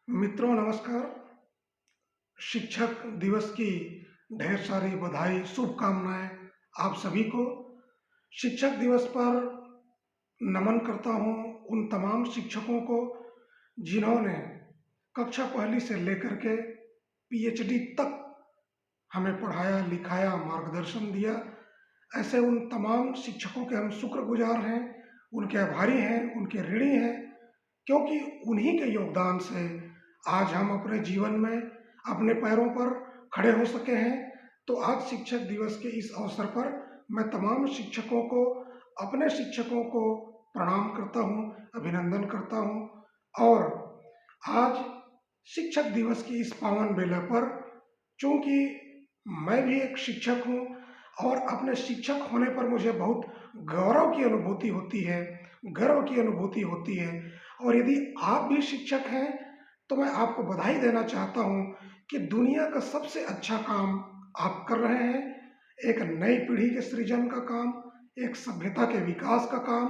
मित्रों नमस्कार। शिक्षक दिवस की ढेर सारी बधाई शुभकामनाएं आप सभी को। शिक्षक दिवस पर नमन करता हूं उन तमाम शिक्षकों को जिन्होंने कक्षा पहली से लेकर के पीएचडी तक हमें पढ़ाया लिखाया मार्गदर्शन दिया। ऐसे उन तमाम शिक्षकों के हम शुक्रगुजार हैं, उनके आभारी हैं, उनके ऋणी हैं, क्योंकि उन्हीं के योगदान से आज हम अपने जीवन में अपने पैरों पर खड़े हो सके हैं। तो आज शिक्षक दिवस के इस अवसर पर मैं तमाम शिक्षकों को, अपने शिक्षकों को प्रणाम करता हूं, अभिनंदन करता हूं। और आज शिक्षक दिवस की इस पावन बेला पर, चूंकि मैं भी एक शिक्षक हूं और अपने शिक्षक होने पर मुझे बहुत गौरव की अनुभूति होती है, गर्व की अनुभूति होती है। और यदि आप भी शिक्षक हैं तो मैं आपको बधाई देना चाहता हूं कि दुनिया का सबसे अच्छा काम आप कर रहे हैं। एक नई पीढ़ी के सृजन का काम, एक सभ्यता के विकास का काम,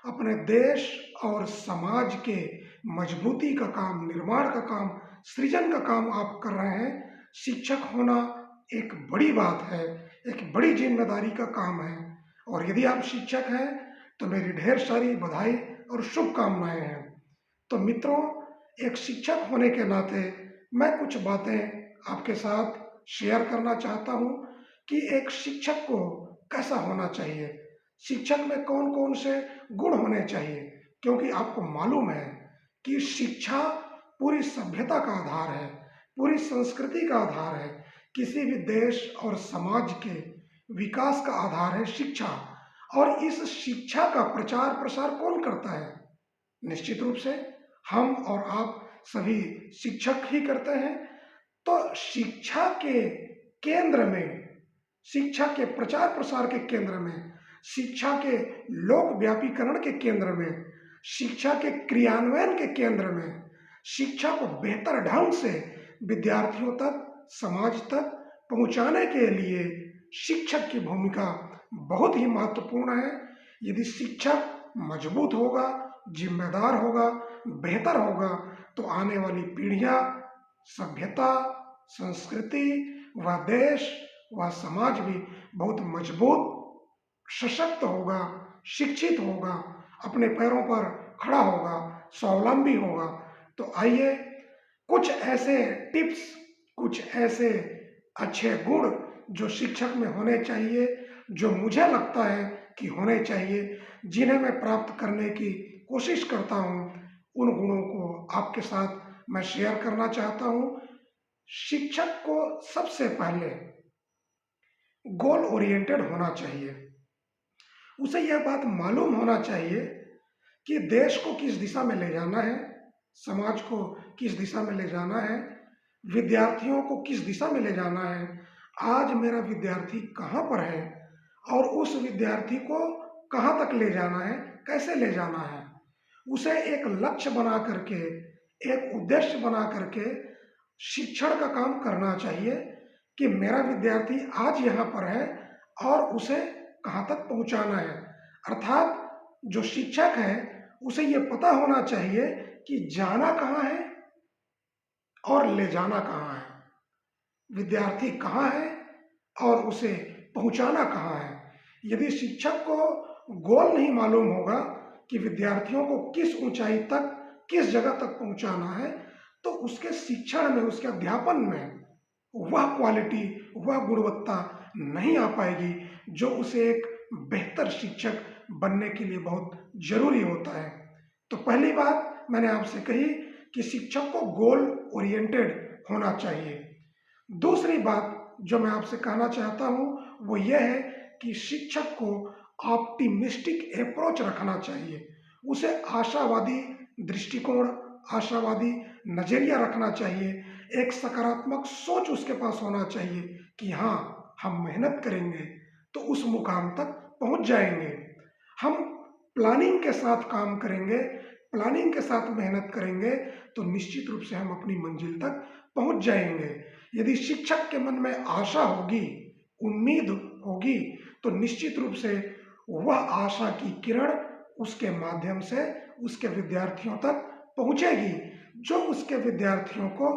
अपने देश और समाज के मजबूती का काम, निर्माण का काम, सृजन का काम आप कर रहे हैं। शिक्षक होना एक बड़ी बात है, एक बड़ी जिम्मेदारी का काम है। और यदि आप शिक्षक हैं तो मेरी ढेर सारी बधाई और शुभकामनाएं हैं। तो मित्रों, एक शिक्षक होने के नाते मैं कुछ बातें आपके साथ शेयर करना चाहता हूं कि एक शिक्षक को कैसा होना चाहिए, शिक्षक में कौन कौन से गुण होने चाहिए। क्योंकि आपको मालूम है कि शिक्षा पूरी सभ्यता का आधार है, पूरी संस्कृति का आधार है। किसी भी देश और समाज के विकास का आधार है शिक्षा। और इस शिक्षा का प्रचार प्रसार कौन करता है? निश्चित रूप से हम और आप सभी शिक्षक ही करते हैं। तो शिक्षा के केंद्र में, शिक्षा के प्रचार प्रसार के केंद्र में, शिक्षा के लोक व्यापीकरण के केंद्र में, शिक्षा के क्रियान्वयन के केंद्र में, शिक्षा को बेहतर ढंग से विद्यार्थियों तक, समाज तक पहुंचाने के लिए शिक्षक की भूमिका बहुत ही महत्वपूर्ण है। यदि शिक्षक मजबूत होगा, जिम्मेदार होगा, बेहतर होगा, तो आने वाली पीढ़ियां, सभ्यता, संस्कृति, वह देश, वह समाज भी बहुत मजबूत, सशक्त होगा, शिक्षित होगा, अपने पैरों पर खड़ा होगा, स्वावलंबी होगा। तो आइए कुछ ऐसे टिप्स, कुछ ऐसे अच्छे गुण जो शिक्षक में होने चाहिए, जो मुझे लगता है कि होने चाहिए, जिन्हें मैं प्राप्त करने की कोशिश करता हूं, उन गुणों को आपके साथ मैं शेयर करना चाहता हूं। शिक्षक को सबसे पहले गोल ओरिएंटेड होना चाहिए। उसे यह बात मालूम होना चाहिए कि देश को किस दिशा में ले जाना है, समाज को किस दिशा में ले जाना है, विद्यार्थियों को किस दिशा में ले जाना है। आज मेरा विद्यार्थी कहाँ पर है और उस विद्यार्थी को कहाँ तक ले जाना है, कैसे ले जाना है। उसे एक लक्ष्य बना करके, एक उद्देश्य बना करके शिक्षण का काम करना चाहिए कि मेरा विद्यार्थी आज यहाँ पर है और उसे कहाँ तक पहुँचाना है। अर्थात जो शिक्षक है उसे ये पता होना चाहिए कि जाना कहाँ है और ले जाना कहाँ है, विद्यार्थी कहाँ है और उसे पहुँचाना कहाँ है। यदि शिक्षक को गोल नहीं मालूम होगा कि विद्यार्थियों को किस ऊंचाई तक, किस जगह तक पहुँचाना है, तो उसके शिक्षण में, उसके अध्यापन में वह क्वालिटी, वह गुणवत्ता नहीं आ पाएगी जो उसे एक बेहतर शिक्षक बनने के लिए बहुत जरूरी होता है। तो पहली बात मैंने आपसे कही कि शिक्षक को गोल ओरिएंटेड होना चाहिए। दूसरी बात जो मैं आपसे कहना चाहता हूं वो यह है कि शिक्षक को ऑप्टिमिस्टिक अप्रोच रखना चाहिए। उसे आशावादी दृष्टिकोण, आशावादी नजरिया रखना चाहिए। एक सकारात्मक सोच उसके पास होना चाहिए कि हाँ, हम मेहनत करेंगे तो उस मुकाम तक पहुंच जाएंगे। हम प्लानिंग के साथ काम करेंगे, प्लानिंग के साथ मेहनत करेंगे तो निश्चित रूप से हम अपनी मंजिल तक पहुंच जाएंगे। यदि शिक्षक के मन में आशा होगी, उम्मीद होगी, तो निश्चित रूप से वह आशा की किरण उसके माध्यम से उसके विद्यार्थियों तक पहुंचेगी, जो उसके विद्यार्थियों को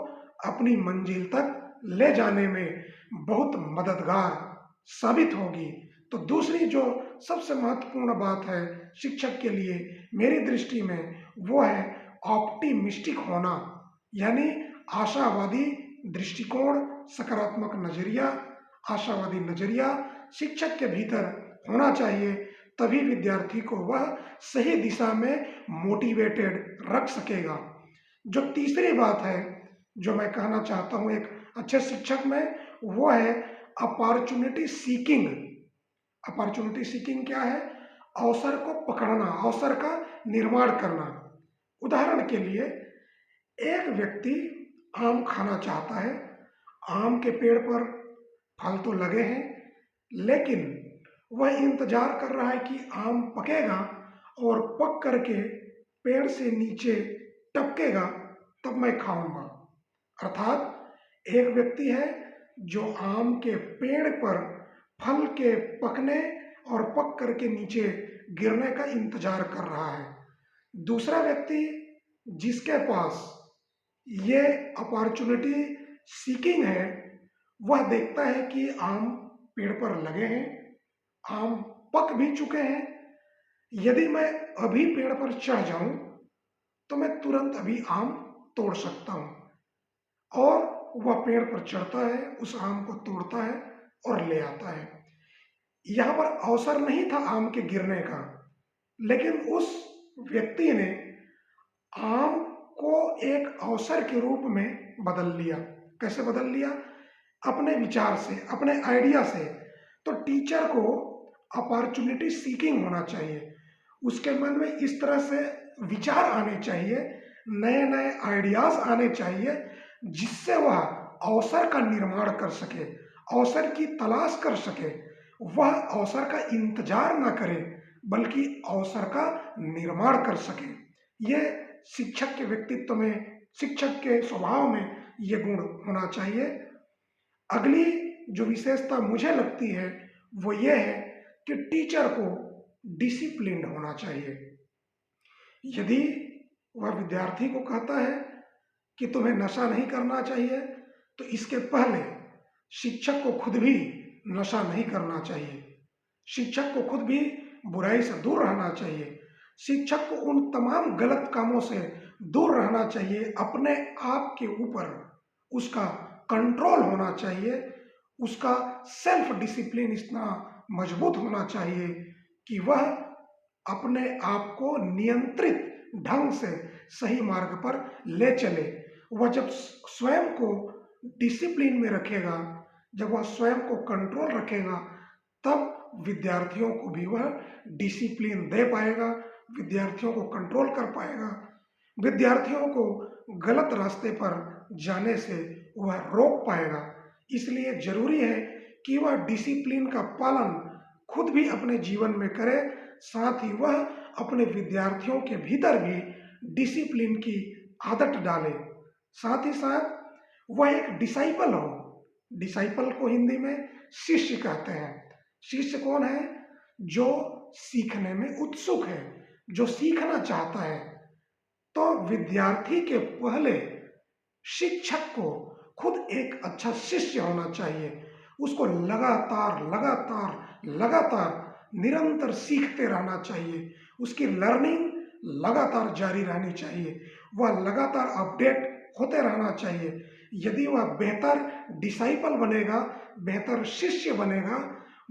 अपनी मंजिल तक ले जाने में बहुत मददगार साबित होगी। तो दूसरी जो सबसे महत्वपूर्ण बात है शिक्षक के लिए मेरी दृष्टि में, वो है ऑप्टिमिस्टिक होना, यानी आशावादी दृष्टिकोण, सकारात्मक नजरिया, आशावादी नजरिया शिक्षक के भीतर होना चाहिए। तभी विद्यार्थी को वह सही दिशा में मोटिवेटेड रख सकेगा। जो तीसरी बात है जो मैं कहना चाहता हूँ एक अच्छे शिक्षक में, वो है अपॉर्चुनिटी सीकिंग। अपॉर्चुनिटी सीकिंग क्या है? अवसर को पकड़ना, अवसर का निर्माण करना। उदाहरण के लिए एक व्यक्ति आम खाना चाहता है, आम के पेड़ पर फल तो लगे हैं, लेकिन वह इंतजार कर रहा है कि आम पकेगा और पक करके पेड़ से नीचे टपकेगा तब मैं खाऊंगा। अर्थात एक व्यक्ति है जो आम के पेड़ पर फल के पकने और पक करके नीचे गिरने का इंतजार कर रहा है। दूसरा व्यक्ति जिसके पास ये अपॉर्चुनिटी सीकिंग है, वह देखता है कि आम पेड़ पर लगे हैं, आम पक भी चुके हैं, यदि मैं अभी पेड़ पर चढ़ जाऊं तो मैं तुरंत अभी आम तोड़ सकता हूं। और वह पेड़ पर चढ़ता है, उस आम को तोड़ता है और ले आता है। यहां पर अवसर नहीं था आम के गिरने का, लेकिन उस व्यक्ति ने आम को एक अवसर के रूप में बदल लिया। कैसे बदल लिया? अपने विचार से, अपने आइडिया से। तो टीचर को अपॉर्चुनिटी सीकिंग होना चाहिए, उसके मन में इस तरह से विचार आने चाहिए, नए नए आइडियाज आने चाहिए, जिससे वह अवसर का निर्माण कर सके, अवसर की तलाश कर सके। वह अवसर का इंतजार ना करे बल्कि अवसर का निर्माण कर सके। ये शिक्षक के व्यक्तित्व में, शिक्षक के स्वभाव में ये गुण होना चाहिए। अगली जो विशेषता मुझे लगती है वो ये है कि टीचर को डिसिप्लिन होना चाहिए। यदि वह विद्यार्थी को कहता है कि तुम्हें नशा नहीं करना चाहिए, तो इसके पहले शिक्षक को खुद भी नशा नहीं करना चाहिए, शिक्षक को खुद भी बुराई से दूर रहना चाहिए, शिक्षक को उन तमाम गलत कामों से दूर रहना चाहिए। अपने आप के ऊपर उसका कंट्रोल होना चाहिए, उसका सेल्फ डिसिप्लिन इतना मजबूत होना चाहिए कि वह अपने आप को नियंत्रित ढंग से सही मार्ग पर ले चले। वह जब स्वयं को डिसिप्लिन में रखेगा, जब वह स्वयं को कंट्रोल रखेगा, तब विद्यार्थियों को भी वह डिसिप्लिन दे पाएगा, विद्यार्थियों को कंट्रोल कर पाएगा, विद्यार्थियों को गलत रास्ते पर जाने से वह रोक पाएगा। इसलिए जरूरी है कि वह डिसिप्लिन का पालन खुद भी अपने जीवन में करे, साथ ही वह अपने विद्यार्थियों के भीतर भी डिसिप्लिन की आदत डाले। साथ ही साथ वह एक डिसाइपल हो। डिसाइपल को हिंदी में शिष्य कहते हैं। शिष्य कौन है? जो सीखने में उत्सुक है, जो सीखना चाहता है। तो विद्यार्थी के पहले शिक्षक को खुद एक अच्छा शिष्य होना चाहिए। उसको लगातार लगातार लगातार निरंतर सीखते रहना चाहिए, उसकी लर्निंग लगातार जारी रहनी चाहिए, वह लगातार अपडेट होते रहना चाहिए। यदि वह बेहतर डिसाइपल बनेगा, बेहतर शिष्य बनेगा,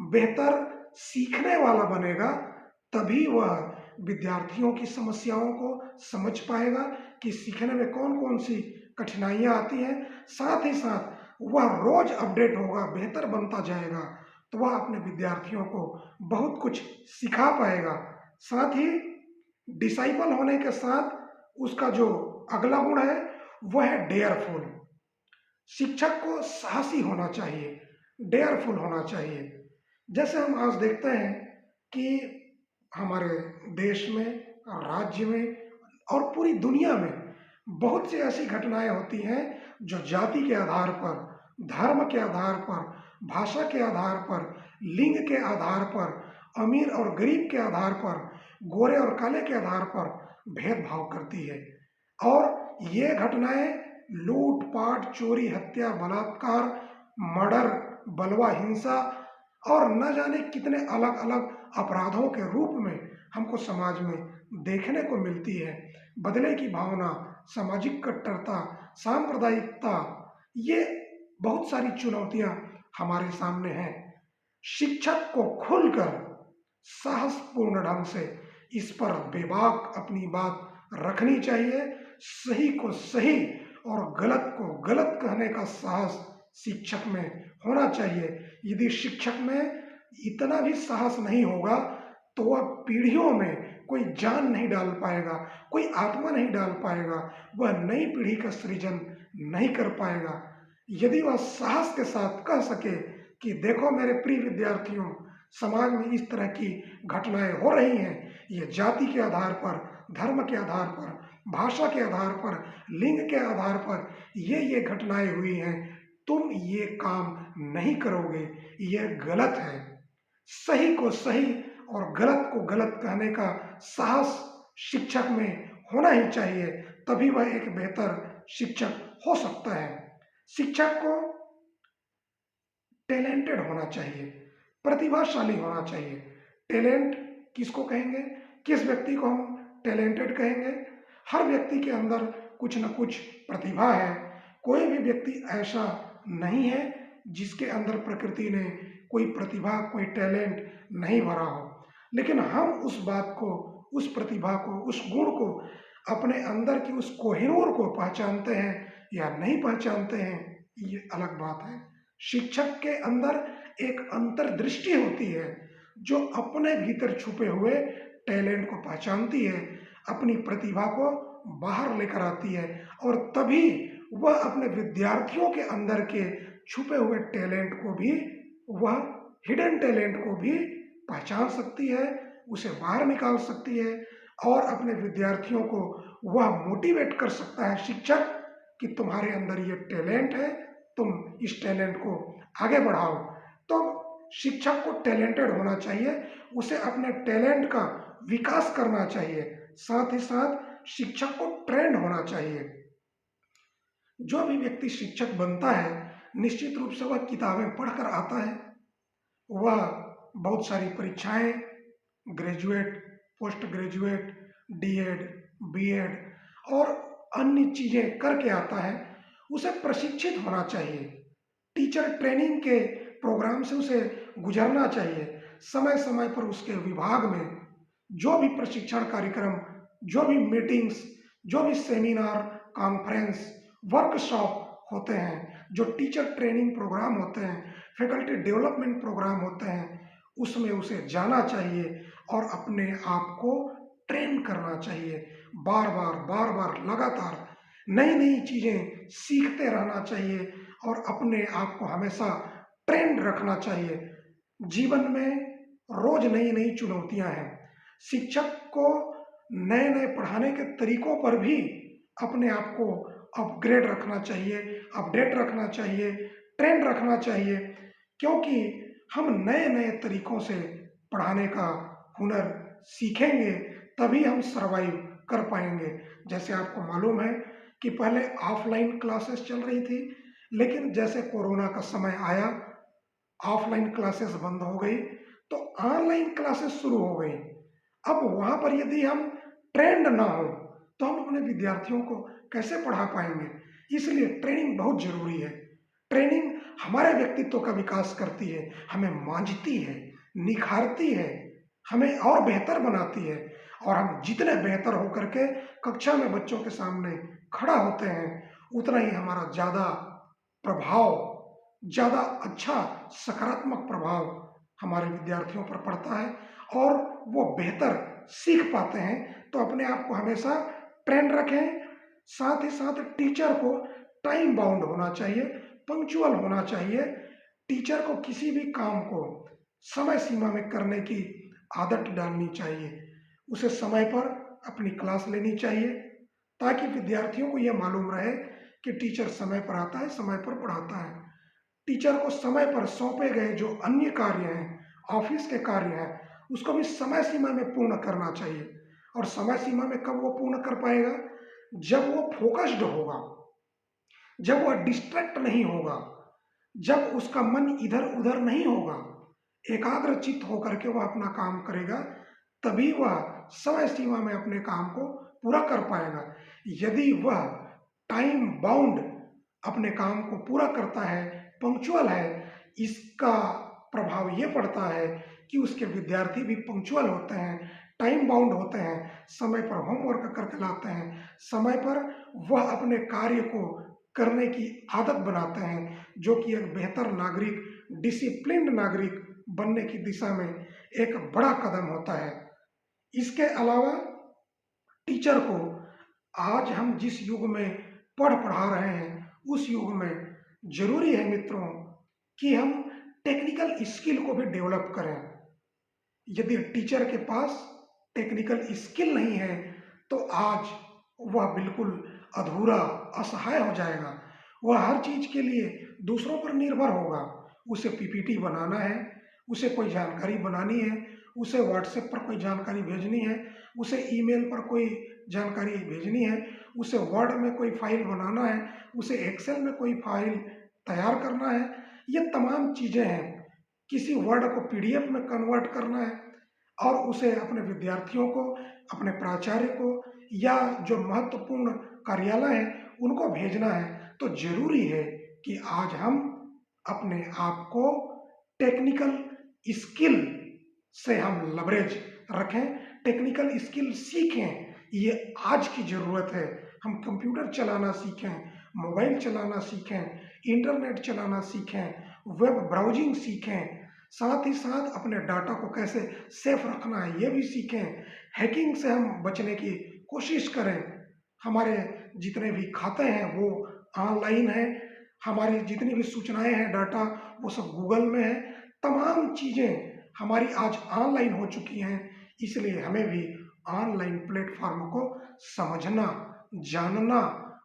बेहतर सीखने वाला बनेगा, तभी वह विद्यार्थियों की समस्याओं को समझ पाएगा कि सीखने में कौन कौन सी कठिनाइयां आती हैं। साथ ही साथ वह रोज अपडेट होगा, बेहतर बनता जाएगा, तो वह अपने विद्यार्थियों को बहुत कुछ सिखा पाएगा। साथ ही डिसाइपल होने के साथ उसका जो अगला गुण है वह है डेयरफुल। शिक्षक को साहसी होना चाहिए, डेयरफुल होना चाहिए। जैसे हम आज देखते हैं कि हमारे देश में, राज्य में और पूरी दुनिया में बहुत सी ऐसी घटनाएं होती हैं जो जाति के आधार पर, धर्म के आधार पर, भाषा के आधार पर, लिंग के आधार पर, अमीर और गरीब के आधार पर, गोरे और काले के आधार पर भेदभाव करती है। और ये घटनाएं लूटपाट, चोरी, हत्या, बलात्कार, मर्डर, बलवा, हिंसा और न जाने कितने अलग अलग अपराधों के रूप में हमको समाज में देखने को मिलती है। बदले की भावना, सामाजिक कट्टरता, सांप्रदायिकता, ये बहुत सारी चुनौतियां हमारे सामने हैं। शिक्षक को खुलकर साहसपूर्ण ढंग से इस पर बेबाक अपनी बात रखनी चाहिए। सही को सही और गलत को गलत कहने का साहस शिक्षक में होना चाहिए। यदि शिक्षक में इतना भी साहस नहीं होगा तो वह पीढ़ियों में कोई जान नहीं डाल पाएगा, कोई आत्मा नहीं डाल पाएगा, वह नई पीढ़ी का सृजन नहीं कर पाएगा। यदि वह साहस के साथ कह सके कि देखो मेरे प्रिय विद्यार्थियों, समाज में इस तरह की घटनाएं हो रही हैं, ये जाति के आधार पर, धर्म के आधार पर, भाषा के आधार पर, लिंग के आधार पर ये घटनाएं हुई हैं, तुम ये काम नहीं करोगे, ये गलत है। सही को सही और गलत को गलत कहने का साहस शिक्षक में होना ही चाहिए, तभी वह एक बेहतर शिक्षक हो सकता है। शिक्षक को टैलेंटेड होना चाहिए, प्रतिभाशाली होना चाहिए। टैलेंट किसको कहेंगे, किस व्यक्ति को हम टैलेंटेड कहेंगे? हर व्यक्ति के अंदर कुछ न कुछ प्रतिभा है। कोई भी व्यक्ति ऐसा नहीं है जिसके अंदर प्रकृति ने कोई प्रतिभा, कोई टैलेंट नहीं भरा हो। लेकिन हम उस बात को, उस प्रतिभा को, उस गुण को, अपने अंदर की उस कोहिनूर को पहचानते हैं या नहीं पहचानते हैं, ये अलग बात है। शिक्षक के अंदर एक अंतर्दृष्टि होती है जो अपने भीतर छुपे हुए टैलेंट को पहचानती है, अपनी प्रतिभा को बाहर लेकर आती है और तभी वह अपने विद्यार्थियों के अंदर के छुपे हुए टैलेंट को भी, वह हिडन टैलेंट को भी पहचान सकती है, उसे बाहर निकाल सकती है और अपने विद्यार्थियों को वह मोटिवेट कर सकता है शिक्षक कि तुम्हारे अंदर ये टैलेंट है, तुम इस टैलेंट को आगे बढ़ाओ। तो शिक्षक को टैलेंटेड होना चाहिए, उसे अपने टैलेंट का विकास करना चाहिए, साथ ही साथ शिक्षक को ट्रेंड होना चाहिए। जो भी व्यक्ति शिक्षक बनता है निश्चित रूप से वह किताबें पढ़कर आता है, वह बहुत सारी परीक्षाएं, graduate, post graduate, DEd, BEd और अन्य चीजें करके आता है। उसे प्रशिक्षित होना चाहिए, टीचर ट्रेनिंग के प्रोग्राम से उसे गुजरना चाहिए। समय समय पर उसके विभाग में जो भी प्रशिक्षण कार्यक्रम, जो भी मीटिंग्स, जो भी सेमिनार, कॉन्फ्रेंस, वर्कशॉप होते हैं, जो टीचर ट्रेनिंग प्रोग्राम होते हैं, फैकल्टी डेवलपमेंट प्रोग्राम होते हैं, उसमें उसे जाना चाहिए और अपने आप को ट्रेन करना चाहिए। बार बार लगातार नई नई चीजें सीखते रहना चाहिए और अपने आप को हमेशा ट्रेंड रखना चाहिए। जीवन में रोज नई नई चुनौतियां हैं। शिक्षक को नए नए पढ़ाने के तरीकों पर भी अपने आप को अपग्रेड रखना चाहिए, अपडेट रखना चाहिए, ट्रेंड रखना चाहिए, क्योंकि हम नए नए तरीकों से पढ़ाने का हुनर सीखेंगे तभी हम सरवाइव कर पाएंगे। जैसे आपको मालूम है कि पहले ऑफलाइन क्लासेस चल रही थी, लेकिन जैसे कोरोना का समय आया, ऑफलाइन क्लासेस बंद हो गई तो ऑनलाइन क्लासेस शुरू हो गई। अब वहां पर यदि हम ट्रेंड ना हो तो हम अपने विद्यार्थियों को कैसे पढ़ा पाएंगे? इसलिए ट्रेनिंग बहुत जरूरी है। ट्रेनिंग हमारे व्यक्तित्व का विकास करती है, हमें मांझती है, निखारती है, हमें और बेहतर बनाती है और हम जितने बेहतर होकर के कक्षा में बच्चों के सामने खड़ा होते हैं उतना ही हमारा ज्यादा प्रभाव, ज्यादा अच्छा सकारात्मक प्रभाव हमारे विद्यार्थियों पर पड़ता है और वो बेहतर सीख पाते हैं। तो अपने आप को हमेशा ट्रेंड रखें। साथ ही साथ टीचर को टाइम बाउंड होना चाहिए, पंक्चुअल होना चाहिए। टीचर को किसी भी काम को समय सीमा में करने की आदत डालनी चाहिए। उसे समय पर अपनी क्लास लेनी चाहिए ताकि विद्यार्थियों को यह मालूम रहे कि टीचर समय पर आता है, समय पर पढ़ाता है। टीचर को समय पर सौंपे गए जो अन्य कार्य हैं, ऑफिस के कार्य हैं, उसको भी समय सीमा में पूर्ण करना चाहिए। और समय सीमा में कब वो पूर्ण कर पाएगा? जब वो फोकस्ड होगा, जब वह डिस्ट्रैक्ट नहीं होगा, जब उसका मन इधर उधर नहीं होगा, एकाग्रचित्त होकर के वह अपना काम करेगा, तभी वह समय सीमा में अपने काम को पूरा कर पाएगा। यदि वह टाइम बाउंड अपने काम को पूरा करता है, पंक्चुअल है, इसका प्रभाव ये पड़ता है कि उसके विद्यार्थी भी पंक्चुअल होते हैं, टाइम बाउंड होते हैं, समय पर होमवर्क करके लाते हैं, समय पर वह अपने कार्य को करने की आदत बनाते हैं, जो कि एक बेहतर नागरिक, डिसिप्लिन्ड नागरिक बनने की दिशा में एक बड़ा कदम होता है। इसके अलावा टीचर को आज हम जिस युग में पढ़ा रहे हैं, उस युग में जरूरी है मित्रों कि हम टेक्निकल स्किल को भी डेवलप करें। यदि टीचर के पास टेक्निकल स्किल नहीं है तो आज वह बिल्कुल अधूरा, असहाय हो जाएगा। वह हर चीज के लिए दूसरों पर निर्भर होगा। उसे पीपीटी बनाना है, उसे कोई जानकारी बनानी है, उसे व्हाट्सएप पर कोई जानकारी भेजनी है, उसे ईमेल पर कोई जानकारी भेजनी है, उसे वर्ड में कोई फाइल बनाना है, उसे एक्सेल में कोई फाइल तैयार करना है। ये तमाम चीजें हैं। किसी वर्ड को पीडीएफ में कन्वर्ट करना है और उसे अपने विद्यार्थियों को, अपने प्राचार्य को या जो महत्वपूर्ण कार्यालय हैं उनको भेजना है। तो जरूरी है कि आज हम अपने आप को टेक्निकल स्किल से हम लवरेज रखें, टेक्निकल स्किल सीखें। ये आज की जरूरत है। हम कंप्यूटर चलाना सीखें, मोबाइल चलाना सीखें, इंटरनेट चलाना सीखें, वेब ब्राउजिंग सीखें, साथ ही साथ अपने डाटा को कैसे सेफ रखना है ये भी सीखें। हैकिंग से हम बचने की कोशिश करें। हमारे जितने भी खाते हैं वो ऑनलाइन है, हमारी जितनी भी सूचनाएं हैं, डाटा, वो सब गूगल में है। तमाम चीज़ें हमारी आज ऑनलाइन हो चुकी हैं, इसलिए हमें भी ऑनलाइन प्लेटफॉर्म को समझना, जानना,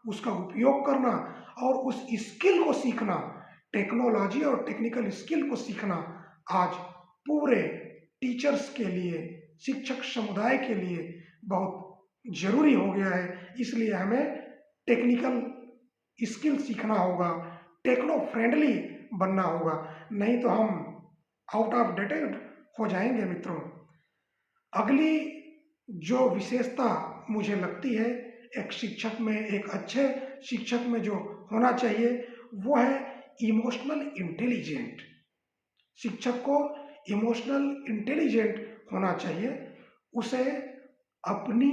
उसका उपयोग करना और उस स्किल को सीखना, टेक्नोलॉजी और टेक्निकल स्किल को सीखना आज पूरे टीचर्स के लिए, शिक्षक समुदाय के लिए बहुत जरूरी हो गया है। इसलिए हमें टेक्निकल स्किल सीखना होगा, टेक्नो फ्रेंडली बनना होगा, नहीं तो हम आउट ऑफ डेटेड हो जाएंगे मित्रों। अगली जो विशेषता मुझे लगती है एक शिक्षक में, एक अच्छे शिक्षक में जो होना चाहिए वो है इमोशनल इंटेलिजेंट। शिक्षक को इमोशनल इंटेलिजेंट होना चाहिए। उसे अपनी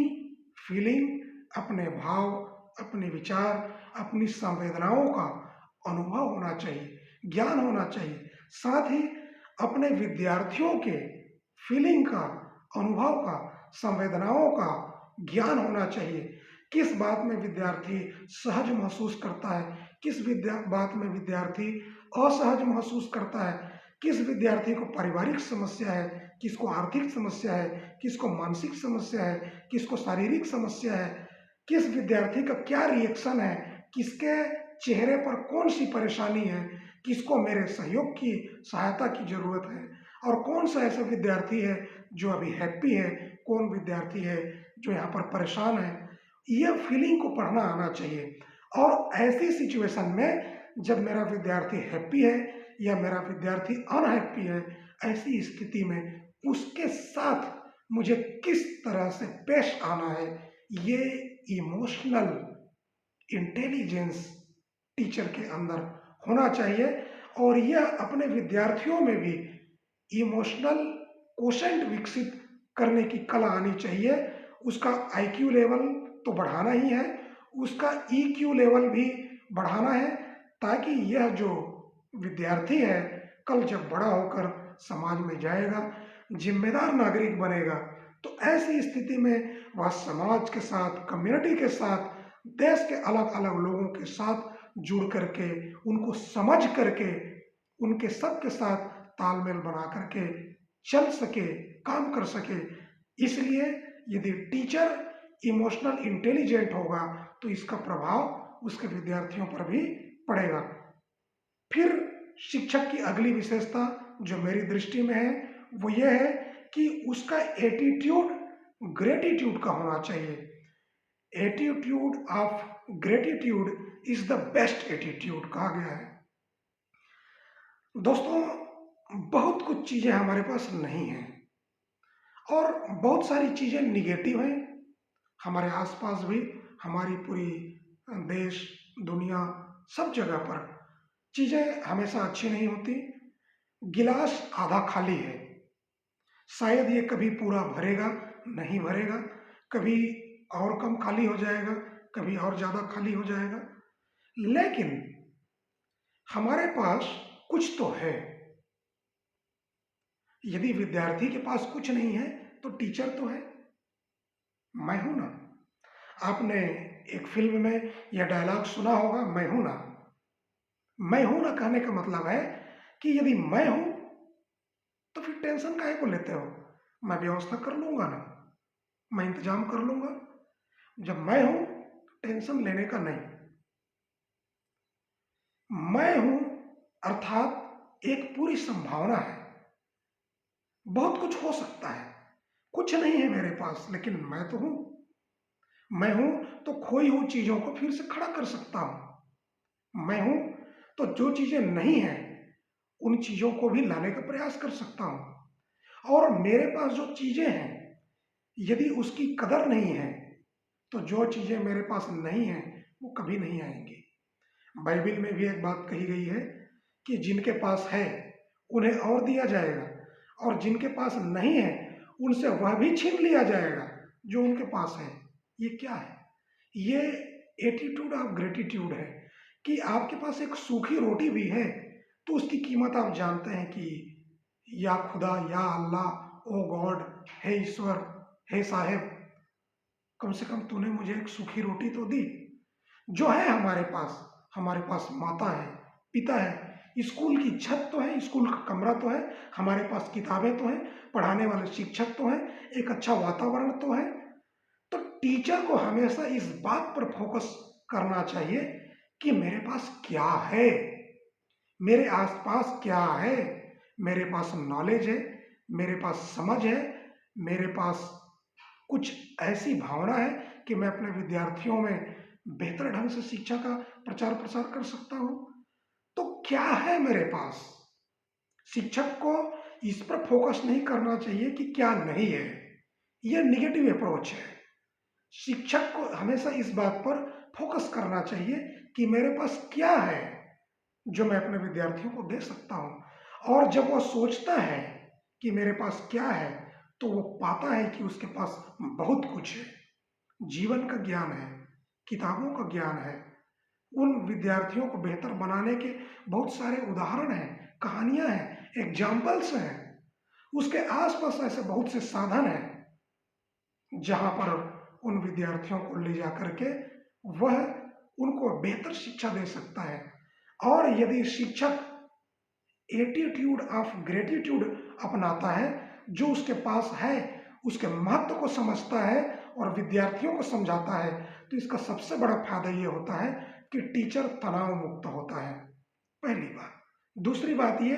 फीलिंग, अपने भाव, अपने विचार, अपनी संवेदनाओं का अनुभव होना चाहिए, ज्ञान होना चाहिए। साथ ही अपने विद्यार्थियों के फीलिंग का, अनुभव का, संवेदनाओं का ज्ञान होना चाहिए। किस बात में विद्यार्थी सहज महसूस करता है, किस बात में विद्यार्थी असहज महसूस करता है, किस विद्यार्थी को पारिवारिक समस्या है, किसको आर्थिक समस्या है, किसको मानसिक समस्या है, किसको शारीरिक समस्या है, किस विद्यार्थी का क्या रिएक्शन है, किसके चेहरे पर कौन सी परेशानी है, किसको मेरे सहयोग की, सहायता की जरूरत है, और कौन सा ऐसा विद्यार्थी है जो अभी हैप्पी है, कौन विद्यार्थी है जो यहाँ पर परेशान है। ये फीलिंग को पढ़ना आना चाहिए। और ऐसी सिचुएशन में जब मेरा विद्यार्थी हैप्पी है या मेरा विद्यार्थी अनहैप्पी है, ऐसी स्थिति में उसके साथ मुझे किस तरह से पेश आना है, ये इमोशनल इंटेलिजेंस टीचर के अंदर होना चाहिए। और यह अपने विद्यार्थियों में भी इमोशनल कोशेंट विकसित करने की कला आनी चाहिए। उसका आईक्यू लेवल तो बढ़ाना ही है, उसका ईक्यू लेवल भी बढ़ाना है, ताकि यह जो विद्यार्थी है कल जब बड़ा होकर समाज में जाएगा, जिम्मेदार नागरिक बनेगा, तो ऐसी स्थिति में वह समाज के साथ, कम्युनिटी के साथ, देश के अलग अलग लोगों के साथ जुड़ करके, उनको समझ करके, उनके सबके साथ तालमेल बना करके चल सके, काम कर सके। इसलिए यदि टीचर इमोशनल इंटेलिजेंट होगा तो इसका प्रभाव उसके विद्यार्थियों पर भी पड़ेगा। फिर शिक्षक की अगली विशेषता जो मेरी दृष्टि में है वो यह है कि उसका एटीट्यूड ग्रेटिट्यूड का होना चाहिए। Attitude of gratitude is the best attitude कहा गया है। दोस्तों, बहुत कुछ चीजें हमारे पास नहीं हैं और बहुत सारी चीजें निगेटिव हैं हमारे आसपास भी, हमारी पूरी देश दुनिया सब जगह पर चीजें हमेशा अच्छी नहीं होती। गिलास आधा खाली है, शायद ये कभी पूरा भरेगा, नहीं भरेगा, कभी और कम खाली हो जाएगा, कभी और ज्यादा खाली हो जाएगा, लेकिन हमारे पास कुछ तो है। यदि विद्यार्थी के पास कुछ नहीं है तो टीचर तो है, मैं हूं ना। आपने एक फिल्म में यह डायलॉग सुना होगा, मैं हूं ना। मैं हूं ना कहने का मतलब है कि यदि मैं हूं तो फिर टेंशन काहे को लेते हो, मैं व्यवस्था कर लूंगा ना, मैं इंतजाम कर लूंगा। जब मैं हूं टेंशन लेने का नहीं। मैं हूं अर्थात एक पूरी संभावना है, बहुत कुछ हो सकता है, कुछ नहीं है मेरे पास लेकिन मैं तो हूं। मैं हूं तो खोई हुई चीजों को फिर से खड़ा कर सकता हूं। मैं हूं तो जो चीजें नहीं हैं उन चीजों को भी लाने का प्रयास कर सकता हूं। और मेरे पास जो चीजें हैं यदि उसकी कदर नहीं है तो जो चीजें मेरे पास नहीं है वो कभी नहीं आएंगी। बाइबल में भी एक बात कही गई है कि जिनके पास है उन्हें और दिया जाएगा और जिनके पास नहीं है उनसे वह भी छीन लिया जाएगा जो उनके पास है। ये क्या है? ये एटीट्यूड ऑफ ग्रेटिट्यूड है कि आपके पास एक सूखी रोटी भी है तो उसकी कीमत आप जानते हैं कि या खुदा, या अल्लाह, ओ गॉड, हे ईश्वर, हे साहेब, कम से कम तूने मुझे एक सूखी रोटी तो दी। जो है हमारे पास माता है, पिता है, स्कूल की छत तो है, स्कूल का कमरा तो है, हमारे पास किताबें तो हैं, पढ़ाने वाले शिक्षक तो हैं, एक अच्छा वातावरण तो है। तो टीचर को हमेशा इस बात पर फोकस करना चाहिए कि मेरे पास क्या है, मेरे आसपास क्या है। मेरे पास नॉलेज है, मेरे पास समझ है, मेरे पास कुछ ऐसी भावना है कि मैं अपने विद्यार्थियों में बेहतर ढंग से शिक्षा का प्रचार प्रसार कर सकता हूं। तो क्या है मेरे पास? शिक्षक को इस पर फोकस नहीं करना चाहिए कि क्या नहीं है, यह निगेटिव अप्रोच है। शिक्षक को हमेशा इस बात पर फोकस करना चाहिए कि मेरे पास क्या है जो मैं अपने विद्यार्थियों को दे सकता हूं। और जब वह सोचता है कि मेरे पास क्या है तो वो पाता है कि उसके पास बहुत कुछ है। जीवन का ज्ञान है, किताबों का ज्ञान है, उन विद्यार्थियों को बेहतर बनाने के बहुत सारे उदाहरण हैं, कहानियां हैं, एग्जाम्पल्स हैं। उसके आसपास ऐसे बहुत से साधन हैं जहां पर उन विद्यार्थियों को ले जा करके वह उनको बेहतर शिक्षा दे सकता है। और यदि शिक्षक एटीट्यूड ऑफ ग्रेटिट्यूड अपनाता है, जो उसके पास है उसके महत्व को समझता है और विद्यार्थियों को समझाता है, तो इसका सबसे बड़ा फायदा ये होता है कि टीचर तनाव मुक्त होता है, पहली बात। दूसरी बात ये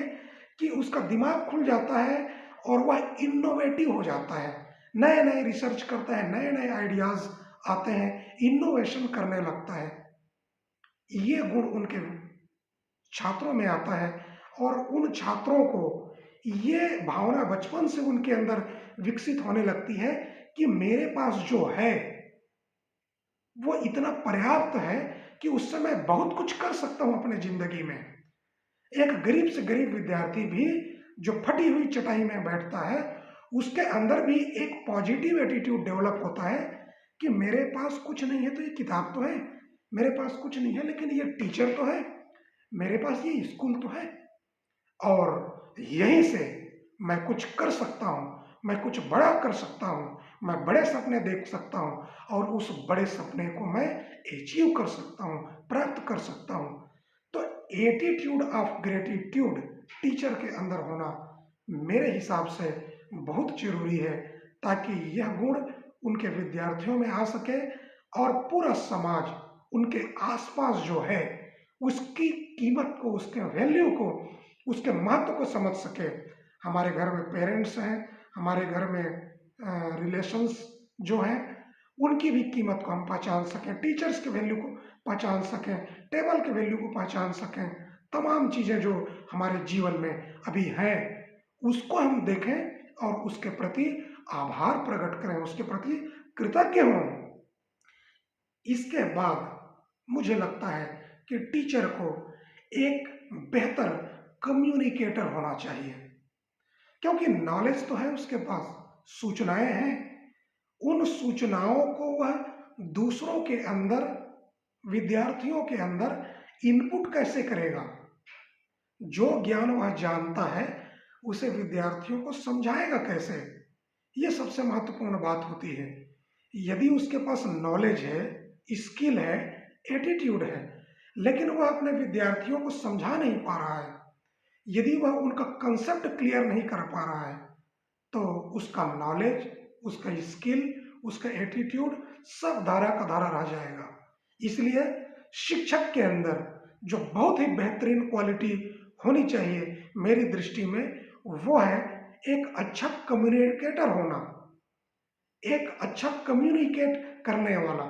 कि उसका दिमाग खुल जाता है और वह इनोवेटिव हो जाता है, नए नए रिसर्च करता है, नए नए आइडियाज आते हैं, इनोवेशन करने लगता है। ये गुण उनके छात्रों में आता है और उन छात्रों को ये भावना बचपन से उनके अंदर विकसित होने लगती है कि मेरे पास जो है वो इतना पर्याप्त है कि उससे मैं बहुत कुछ कर सकता हूं अपने जिंदगी में। एक गरीब से गरीब विद्यार्थी भी जो फटी हुई चटाई में बैठता है उसके अंदर भी एक पॉजिटिव एटीट्यूड डेवलप होता है कि मेरे पास कुछ नहीं है तो ये किताब तो है, मेरे पास कुछ नहीं है लेकिन ये टीचर तो है, मेरे पास ये स्कूल तो है और यहीं से मैं कुछ कर सकता हूं, मैं कुछ बड़ा कर सकता हूं, मैं बड़े सपने देख सकता हूं और उस बड़े सपने को मैं अचीव कर सकता हूं, प्राप्त कर सकता हूं। तो एटीट्यूड ऑफ ग्रेटिट्यूड टीचर के अंदर होना मेरे हिसाब से बहुत जरूरी है ताकि यह गुण उनके विद्यार्थियों में आ सके और पूरा समाज उनके आसपास जो है उसकी कीमत को, उसके वैल्यू को, उसके महत्व को समझ सके। हमारे घर में पेरेंट्स हैं, हमारे घर में रिलेशंस जो हैं उनकी भी कीमत को हम पहचान सकें, टीचर्स के वैल्यू को पहचान सकें, टेबल के वैल्यू को पहचान सकें, तमाम चीज़ें जो हमारे जीवन में अभी हैं उसको हम देखें और उसके प्रति आभार प्रकट करें, उसके प्रति कृतज्ञ हों। इसके बाद मुझे लगता है कि टीचर को एक बेहतर कम्युनिकेटर होना चाहिए, क्योंकि नॉलेज तो है उसके पास, सूचनाएं हैं, उन सूचनाओं को वह दूसरों के अंदर, विद्यार्थियों के अंदर इनपुट कैसे करेगा। जो ज्ञान वह जानता है उसे विद्यार्थियों को समझाएगा कैसे, ये सबसे महत्वपूर्ण बात होती है। यदि उसके पास नॉलेज है, स्किल है, एटीट्यूड है, लेकिन वह अपने विद्यार्थियों को समझा नहीं पा रहा है, यदि वह उनका कंसेप्ट क्लियर नहीं कर पा रहा है, तो उसका नॉलेज, उसका स्किल, उसका एटीट्यूड सब धारा का धारा रह जाएगा। इसलिए शिक्षक के अंदर जो बहुत ही बेहतरीन क्वालिटी होनी चाहिए मेरी दृष्टि में, वो है एक अच्छा कम्युनिकेटर होना, एक अच्छा कम्युनिकेट करने वाला,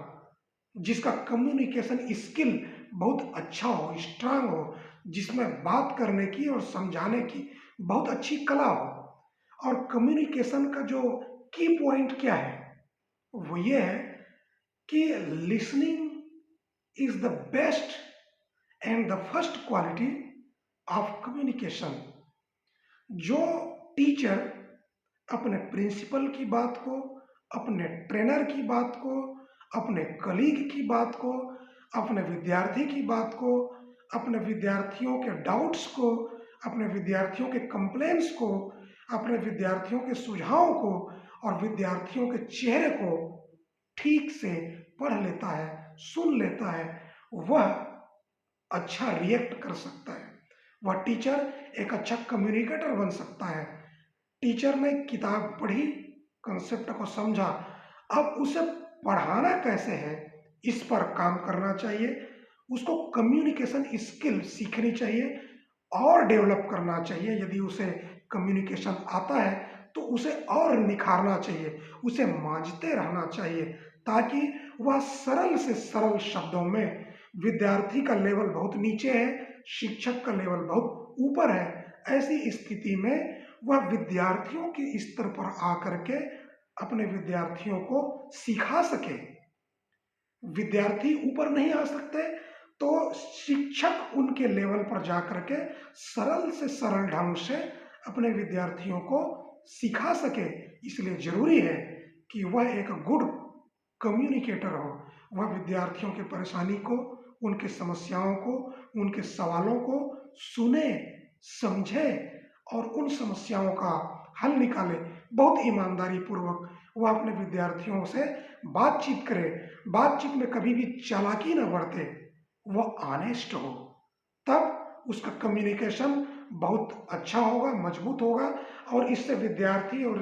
जिसका कम्युनिकेशन स्किल बहुत अच्छा हो, स्ट्रांग हो, जिसमें बात करने की और समझाने की बहुत अच्छी कला हो। और कम्युनिकेशन का जो की पॉइंट क्या है, वो ये है कि listening is the best and the first quality of communication. जो टीचर अपने प्रिंसिपल की बात को, अपने ट्रेनर की बात को, अपने कलीग की बात को, अपने विद्यार्थी की बात को, अपने विद्यार्थियों के डाउट्स को, अपने विद्यार्थियों के कंप्लेंट्स को, अपने विद्यार्थियों के सुझावों को और विद्यार्थियों के चेहरे को ठीक से पढ़ लेता है, सुन लेता है, वह अच्छा रिएक्ट कर सकता है, वह टीचर एक अच्छा कम्युनिकेटर बन सकता है। टीचर ने किताब पढ़ी, कंसेप्ट को समझा, अब उसे पढ़ाना कैसे है इस पर काम करना चाहिए, उसको कम्युनिकेशन स्किल सीखनी चाहिए और डेवलप करना चाहिए। यदि उसे कम्युनिकेशन आता है तो उसे और निखारना चाहिए, उसे मांझते रहना चाहिए, ताकि वह सरल से सरल शब्दों में, विद्यार्थी का लेवल बहुत नीचे है, शिक्षक का लेवल बहुत ऊपर है, ऐसी स्थिति में वह विद्यार्थियों के स्तर पर आकर के अपने विद्यार्थियों को सिखा सके। विद्यार्थी ऊपर नहीं आ सकते तो शिक्षक उनके लेवल पर जाकर के सरल से सरल ढंग से अपने विद्यार्थियों को सिखा सके। इसलिए जरूरी है कि वह एक गुड कम्युनिकेटर हो, वह विद्यार्थियों की परेशानी को, उनकी समस्याओं को, उनके सवालों को सुने, समझे और उन समस्याओं का हल निकाले। बहुत ईमानदारी पूर्वक वह अपने विद्यार्थियों से बातचीत करे, बातचीत में कभी भी चालाकी न बरते, वह ऑनेस्ट हो, तब उसका कम्युनिकेशन बहुत अच्छा होगा, मजबूत होगा और इससे विद्यार्थी और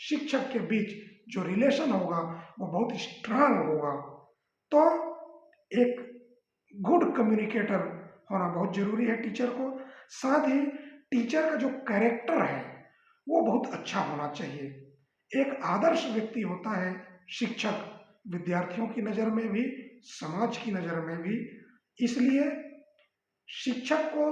शिक्षक के बीच जो रिलेशन होगा वो बहुत स्ट्रांग होगा। तो एक गुड कम्युनिकेटर होना बहुत जरूरी है टीचर को। साथ ही टीचर का जो कैरेक्टर है वो बहुत अच्छा होना चाहिए। एक आदर्श व्यक्ति होता है शिक्षक, विद्यार्थियों की नज़र में भी, समाज की नज़र में भी। इसलिए शिक्षक को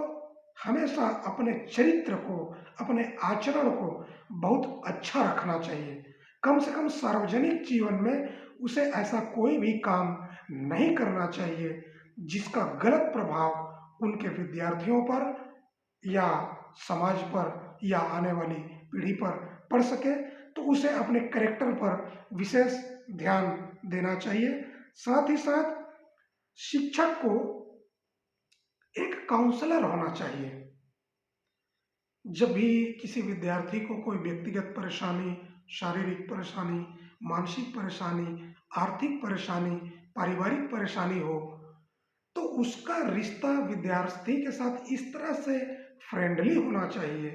हमेशा अपने चरित्र को, अपने आचरण को बहुत अच्छा रखना चाहिए। कम से कम सार्वजनिक जीवन में उसे ऐसा कोई भी काम नहीं करना चाहिए जिसका गलत प्रभाव उनके विद्यार्थियों पर या समाज पर या आने वाली पीढ़ी पर पड़ सके। तो उसे अपने कैरेक्टर पर विशेष ध्यान देना चाहिए। साथ ही साथ शिक्षक को एक काउंसलर होना चाहिए। जब भी किसी विद्यार्थी को कोई व्यक्तिगत परेशानी, शारीरिक परेशानी, मानसिक परेशानी, आर्थिक परेशानी, पारिवारिक परेशानी हो, तो उसका रिश्ता विद्यार्थी के साथ इस तरह से फ्रेंडली होना चाहिए,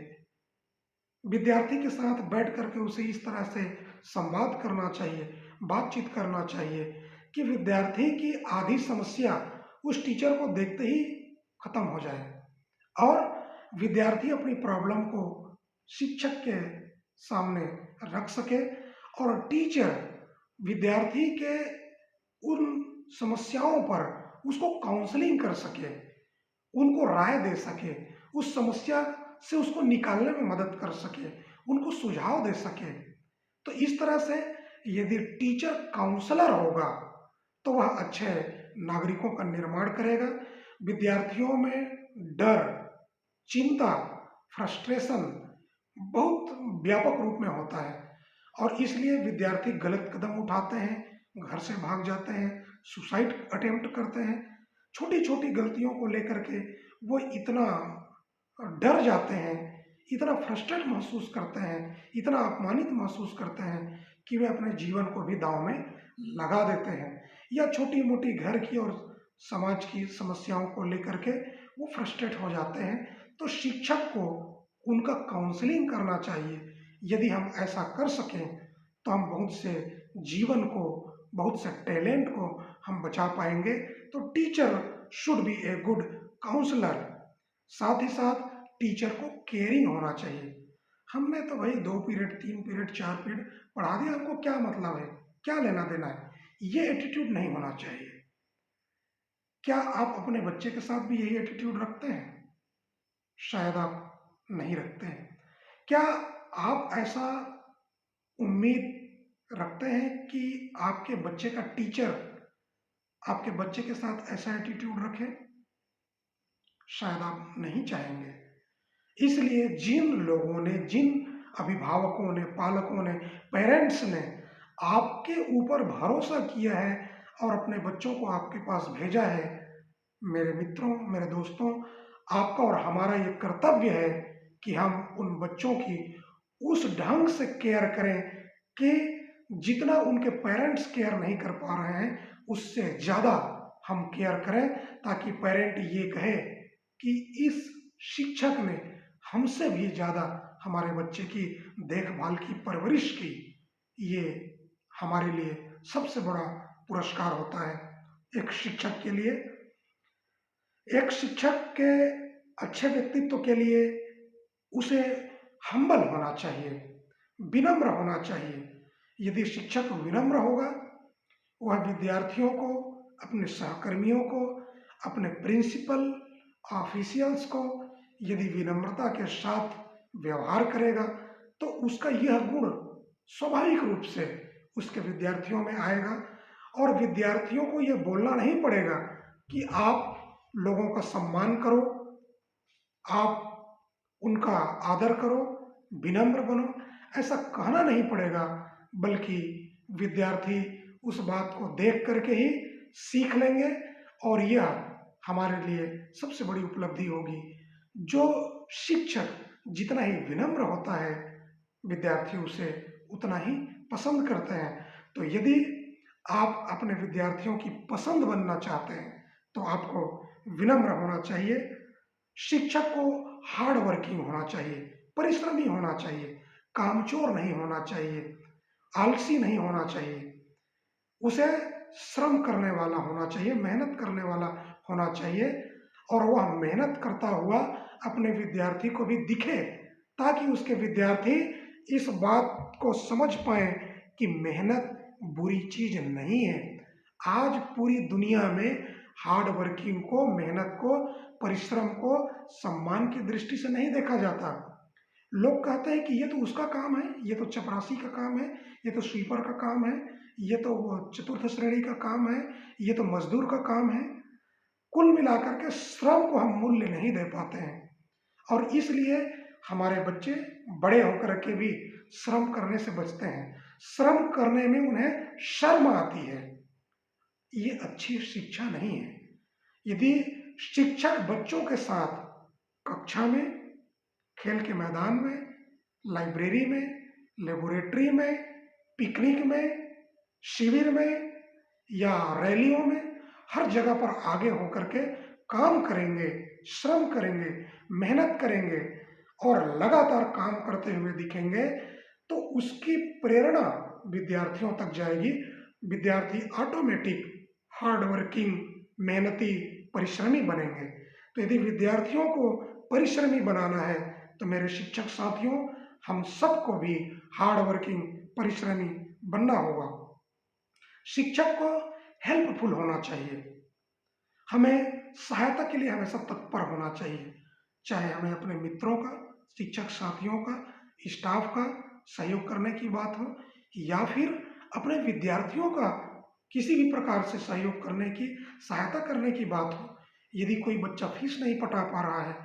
विद्यार्थी के साथ बैठ करके उसे इस तरह से संवाद करना चाहिए, बातचीत करना चाहिए कि विद्यार्थी की आधी समस्या उस टीचर को देखते ही खत्म हो जाए और विद्यार्थी अपनी प्रॉब्लम को शिक्षक के सामने रख सके और टीचर विद्यार्थी के उन समस्याओं पर उसको काउंसलिंग कर सके, उनको राय दे सके, उस समस्या से उसको निकालने में मदद कर सके, उनको सुझाव दे सके। तो इस तरह से यदि टीचर काउंसलर होगा तो वह अच्छे नागरिकों का निर्माण करेगा। विद्यार्थियों में डर, चिंता, फ्रस्ट्रेशन बहुत व्यापक रूप में होता है और इसलिए विद्यार्थी गलत कदम उठाते हैं, घर से भाग जाते हैं, सुसाइड अटेम्प्ट करते हैं। छोटी छोटी गलतियों को लेकर के वो इतना डर जाते हैं, इतना फ्रस्ट्रेट महसूस करते हैं, इतना अपमानित महसूस करते हैं कि वे अपने जीवन को भी दांव में लगा देते हैं, या छोटी मोटी घर की और समाज की समस्याओं को लेकर के वो फ्रस्ट्रेट हो जाते हैं। तो शिक्षक को उनका काउंसलिंग करना चाहिए। यदि हम ऐसा कर सकें तो हम बहुत से जीवन को, बहुत से टैलेंट को हम बचा पाएंगे। तो teacher should be a good counsellor. साथ ही साथ टीचर को केयरिंग होना चाहिए। हमने तो भाई 2 पीरियड, 3 पीरियड, 4 पीरियड पढ़ा दिया, हमको क्या मतलब है, क्या लेना देना है, ये एटीट्यूड नहीं होना चाहिए। क्या आप अपने बच्चे के साथ भी यही एटीट्यूड रखते हैं? शायद आप नहीं रखते हैं। क्या आप ऐसा उम्मीद रखते हैं कि आपके बच्चे का टीचर आपके बच्चे के साथ ऐसा एटीट्यूड रखे? शायद आप नहीं चाहेंगे। इसलिए जिन लोगों ने, जिन अभिभावकों ने, पालकों ने, पेरेंट्स ने आपके ऊपर भरोसा किया है और अपने बच्चों को आपके पास भेजा है, मेरे मित्रों, मेरे दोस्तों, आपका और हमारा ये कर्तव्य है कि हम उन बच्चों की उस ढंग से केयर करें कि जितना उनके पेरेंट्स केयर नहीं कर पा रहे हैं उससे ज़्यादा हम केयर करें, ताकि पेरेंट ये कहे कि इस शिक्षक ने हमसे भी ज़्यादा हमारे बच्चे की देखभाल की, परवरिश की। ये हमारे लिए सबसे बड़ा पुरस्कार होता है एक शिक्षक के लिए। एक शिक्षक के अच्छे व्यक्तित्व के लिए उसे हम्बल होना चाहिए, विनम्र होना चाहिए। यदि शिक्षक विनम्र होगा, वह विद्यार्थियों को, अपने सहकर्मियों को, अपने प्रिंसिपल, ऑफिशियल्स को यदि विनम्रता के साथ व्यवहार करेगा तो उसका यह गुण स्वाभाविक रूप से उसके विद्यार्थियों में आएगा और विद्यार्थियों को यह बोलना नहीं पड़ेगा कि आप लोगों का सम्मान करो, आप उनका आदर करो, विनम्र बनो, ऐसा कहना नहीं पड़ेगा, बल्कि विद्यार्थी उस बात को देख करके ही सीख लेंगे और यह हमारे लिए सबसे बड़ी उपलब्धि होगी। जो शिक्षक जितना ही विनम्र होता है, विद्यार्थी उसे उतना ही पसंद करते हैं। तो यदि आप अपने विद्यार्थियों की पसंद बनना चाहते हैं तो आपको विनम्र होना चाहिए। शिक्षक को हार्ड वर्किंग होना चाहिए, परिश्रमी होना चाहिए, कामचोर नहीं होना चाहिए, आलसी नहीं होना चाहिए। उसे श्रम करने वाला होना चाहिए, मेहनत करने वाला होना चाहिए और वह मेहनत करता हुआ अपने विद्यार्थी को भी दिखे, ताकि उसके विद्यार्थी इस बात को समझ पाए कि मेहनत बुरी चीज नहीं है। आज पूरी दुनिया में हार्ड वर्किंग को, मेहनत को, परिश्रम को सम्मान की दृष्टि से नहीं देखा जाता। लोग कहते हैं कि ये तो उसका काम है, ये तो चपरासी का काम है, ये तो स्वीपर का काम है, ये तो चतुर्थ श्रेणी का काम है, ये तो मजदूर का काम है। कुल मिलाकर के श्रम को हम मूल्य नहीं दे पाते हैं और इसलिए हमारे बच्चे बड़े होकर के भी श्रम करने से बचते हैं। श्रम करने में उन्हें शर्म आती है। ये अच्छी शिक्षा नहीं है। यदि शिक्षक बच्चों के साथ कक्षा में, खेल के मैदान में, लाइब्रेरी में, लेबोरेटरी में, पिकनिक में, शिविर में या रैलियों में, हर जगह पर आगे होकर के काम करेंगे, श्रम करेंगे, मेहनत करेंगे और लगातार काम करते हुए दिखेंगे तो उसकी प्रेरणा विद्यार्थियों तक जाएगी। विद्यार्थी ऑटोमेटिक हार्ड वर्किंग, मेहनती, परिश्रमी बनेंगे। तो यदि विद्यार्थियों को परिश्रमी बनाना है तो मेरे शिक्षक साथियों, हम सबको भी हार्ड वर्किंग, परिश्रमी बनना होगा। शिक्षक को हेल्पफुल होना चाहिए, हमें सहायता के लिए हमेशा तत्पर होना चाहिए, चाहे हमें अपने मित्रों का, शिक्षक साथियों का, स्टाफ का सहयोग करने की बात हो या फिर अपने विद्यार्थियों का किसी भी प्रकार से सहयोग करने की, सहायता करने की बात हो। यदि कोई बच्चा फीस नहीं पटा पा रहा है,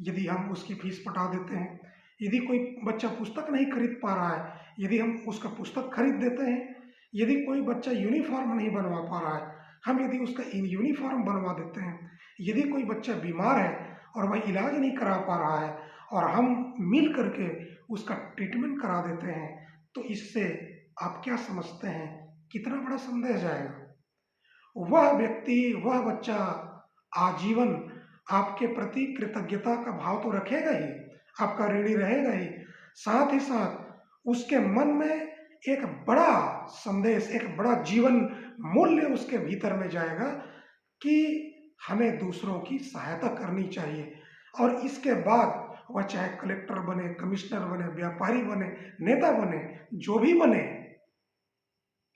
यदि हम उसकी फीस पटा देते हैं, यदि कोई बच्चा पुस्तक नहीं खरीद पा रहा है, यदि हम उसका पुस्तक खरीद देते हैं, यदि कोई बच्चा यूनिफॉर्म नहीं बनवा पा रहा है, हम यदि उसका यूनिफॉर्म बनवा देते हैं, यदि कोई बच्चा बीमार है और वह इलाज नहीं करा पा रहा है और हम मिल करके उसका ट्रीटमेंट करा देते हैं, तो इससे आप क्या समझते हैं कितना बड़ा संदेश जाएगा। वह व्यक्ति, वह बच्चा आजीवन आपके प्रति कृतज्ञता का भाव तो रखेगा ही, आपका ऋणी रहेगा ही, साथ ही साथ उसके मन में एक बड़ा संदेश, एक बड़ा जीवन मूल्य उसके भीतर में जाएगा कि हमें दूसरों की सहायता करनी चाहिए। और इसके बाद वह चाहे कलेक्टर बने, कमिश्नर बने, व्यापारी बने, नेता बने, जो भी बने,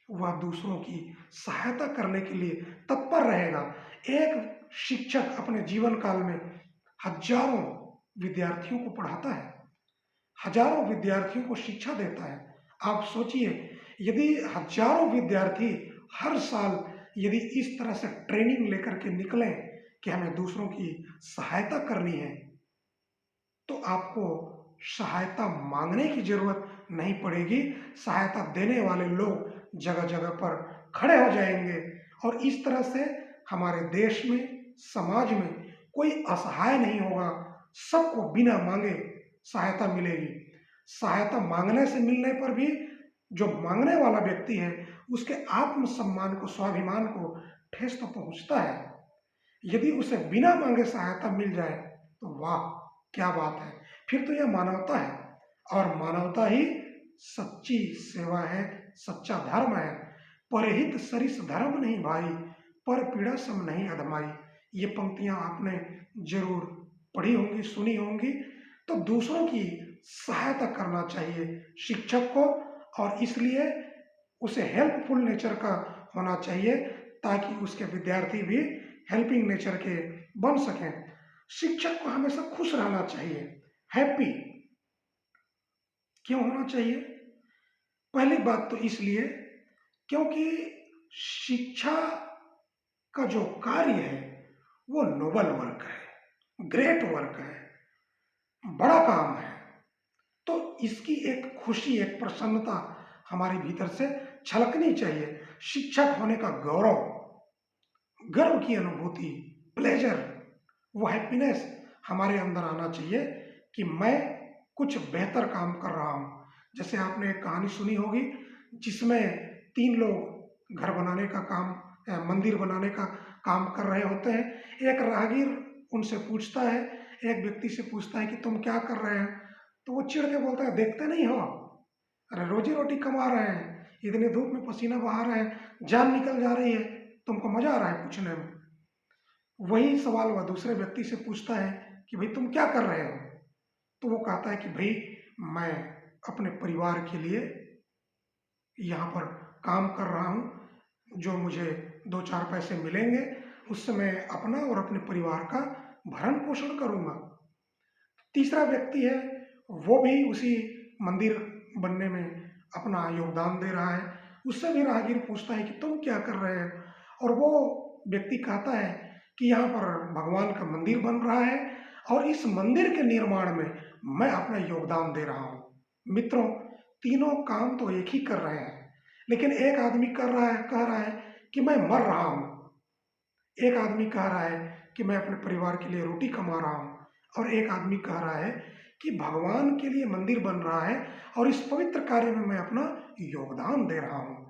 वह दूसरों की सहायता करने के लिए तत्पर रहेगा। एक शिक्षक अपने जीवन काल में हजारों विद्यार्थियों को पढ़ाता है, हजारों विद्यार्थियों को शिक्षा देता है। आप सोचिए, यदि हजारों विद्यार्थी हर साल यदि इस तरह से ट्रेनिंग लेकर के निकलें कि हमें दूसरों की सहायता करनी है, तो आपको सहायता मांगने की जरूरत नहीं पड़ेगी। सहायता देने वाले लोग जगह जगह पर खड़े हो जाएंगे और इस तरह से हमारे देश में, समाज में कोई असहाय नहीं होगा, सबको बिना मांगे सहायता मिलेगी। सहायता मांगने से मिलने पर भी जो मांगने वाला व्यक्ति है उसके आत्मसम्मान को, स्वाभिमान को ठेस तो पहुंचता है। यदि उसे बिना मांगे सहायता मिल जाए तो वाह क्या बात है, फिर तो यह मानवता है। और मानवता ही सच्ची सेवा है, सच्चा धर्म है। परहित सरिस धर्म नहीं भाई, पर पीड़ा सम नहीं अधमाई। ये पंक्तियां आपने जरूर पढ़ी होंगी, सुनी होंगी। तो दूसरों की सहायता करना चाहिए शिक्षक को, और इसलिए उसे हेल्पफुल नेचर का होना चाहिए ताकि उसके विद्यार्थी भी हेल्पिंग नेचर के बन सकें। शिक्षक को हमेशा खुश रहना चाहिए, हैप्पी क्यों होना चाहिए? पहली बात तो इसलिए क्योंकि शिक्षा का जो कार्य है वो नोबल वर्क है, ग्रेट वर्क है, बड़ा काम है। तो इसकी एक खुशी, एक प्रसन्नता हमारे भीतर से छलकनी चाहिए। शिक्षक होने का गौरव, गर्व की अनुभूति, प्लेजर, वो हैप्पीनेस हमारे अंदर आना चाहिए कि मैं कुछ बेहतर काम कर रहा हूँ। जैसे आपने एक कहानी सुनी होगी जिसमें 3 लोग घर बनाने का काम, मंदिर बनाने का काम कर रहे होते हैं। एक राहगीर उनसे पूछता है, एक व्यक्ति से पूछता है कि तुम क्या कर रहे हैं? तो वो चिढ़ के बोलता है, देखते नहीं हो, अरे रोजी रोटी कमा रहे हैं, इतनी धूप में पसीना बहा रहे हैं, जान निकल जा रही है, तुमको मजा आ रहा है पूछने में। वही सवाल वह दूसरे व्यक्ति से पूछता है कि भाई तुम क्या कर रहे हो? तो वो कहता है कि भाई मैं अपने परिवार के लिए यहाँ पर काम कर रहा हूँ, जो मुझे 2-4 पैसे मिलेंगे उससे मैं अपना और अपने परिवार का भरण पोषण करूँगा। तीसरा व्यक्ति है, वो भी उसी मंदिर बनने में अपना योगदान दे रहा है। उससे भी राहगीर पूछता है कि तुम क्या कर रहे हो? और वो व्यक्ति कहता है कि यहाँ पर भगवान का मंदिर बन रहा है और इस मंदिर के निर्माण में मैं अपना योगदान दे रहा हूँ। मित्रों, तीनों काम तो एक ही कर रहे हैं, लेकिन एक आदमी कह रहा है कि मैं मर रहा हूँ, एक आदमी कह रहा है कि मैं अपने परिवार के लिए रोटी कमा रहा हूँ, और एक आदमी कह रहा है कि भगवान के लिए मंदिर बन रहा है और इस पवित्र कार्य में मैं अपना योगदान दे रहा हूँ।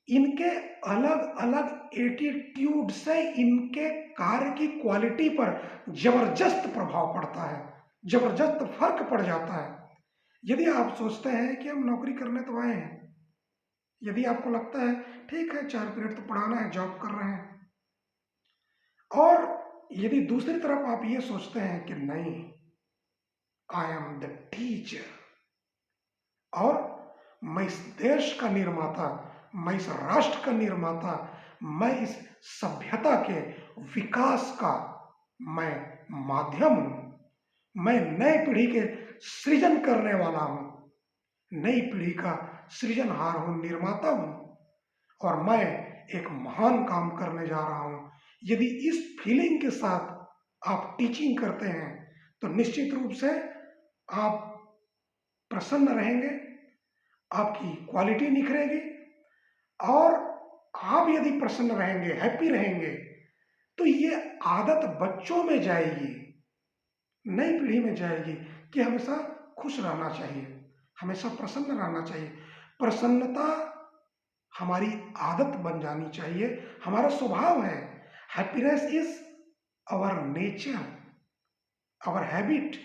इनके अलग अलग एटीट्यूड से इनके कार्य की क्वालिटी पर जबरदस्त प्रभाव पड़ता है, जबरदस्त फर्क पड़ जाता है। यदि आप सोचते हैं कि हम नौकरी करने तो आए हैं, यदि आपको लगता है ठीक है 4 पीरियड तो पढ़ाना है, जॉब कर रहे हैं, और यदि दूसरी तरफ आप ये सोचते हैं कि नहीं, आई एम द टीचर और मैं इस देश का निर्माता, मैं इस राष्ट्र का निर्माता, मैं इस सभ्यता के विकास का मैं माध्यम हूं। मैं नई पीढ़ी के सृजन करने वाला हूं, नई पीढ़ी का सृजनहार हूं, निर्माता हूं, और मैं एक महान काम करने जा रहा हूं। यदि इस फीलिंग के साथ आप टीचिंग करते हैं तो निश्चित रूप से आप प्रसन्न रहेंगे, आपकी क्वालिटी निखरेगी, और आप यदि प्रसन्न रहेंगे, हैप्पी रहेंगे, तो ये आदत बच्चों में जाएगी, नई पीढ़ी में जाएगी कि हमेशा खुश रहना चाहिए, हमेशा प्रसन्न रहना चाहिए। प्रसन्नता हमारी आदत बन जानी चाहिए, हमारा स्वभाव है। Happiness is our nature, our habit,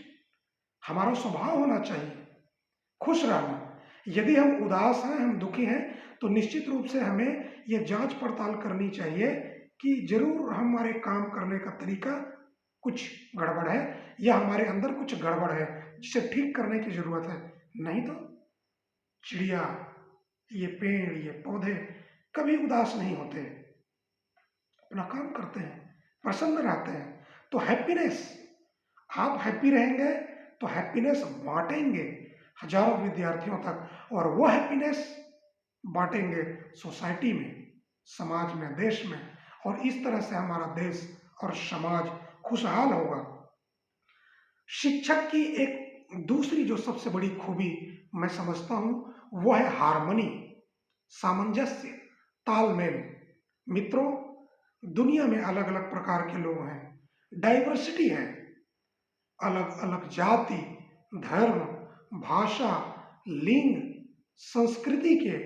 हमारा स्वभाव होना चाहिए खुश रहना। यदि हम उदास हैं, हम दुखी हैं, तो निश्चित रूप से हमें यह जांच पड़ताल करनी चाहिए कि जरूर हमारे काम करने का तरीका कुछ गड़बड़ है, या हमारे अंदर कुछ गड़बड़ है जिसे ठीक करने की जरूरत है। नहीं तो चिड़िया, ये पेड़, ये पौधे कभी उदास नहीं होते, अपना काम करते हैं, प्रसन्न रहते हैं। तो हैप्पीनेस, आप हैप्पी रहेंगे तो हैप्पीनेस बांटेंगे हजारों विद्यार्थियों तक, और वो हैप्पीनेस बांटेंगे सोसाइटी में, समाज में, देश में, और इस तरह से हमारा देश और समाज खुशहाल होगा। शिक्षक की एक दूसरी जो सबसे बड़ी खूबी मैं समझता हूं वो है हार्मनी, सामंजस्य, तालमेल। मित्रों, दुनिया में अलग अलग प्रकार के लोग हैं, डाइवर्सिटी है, अलग अलग जाति, धर्म, भाषा, लिंग, संस्कृति के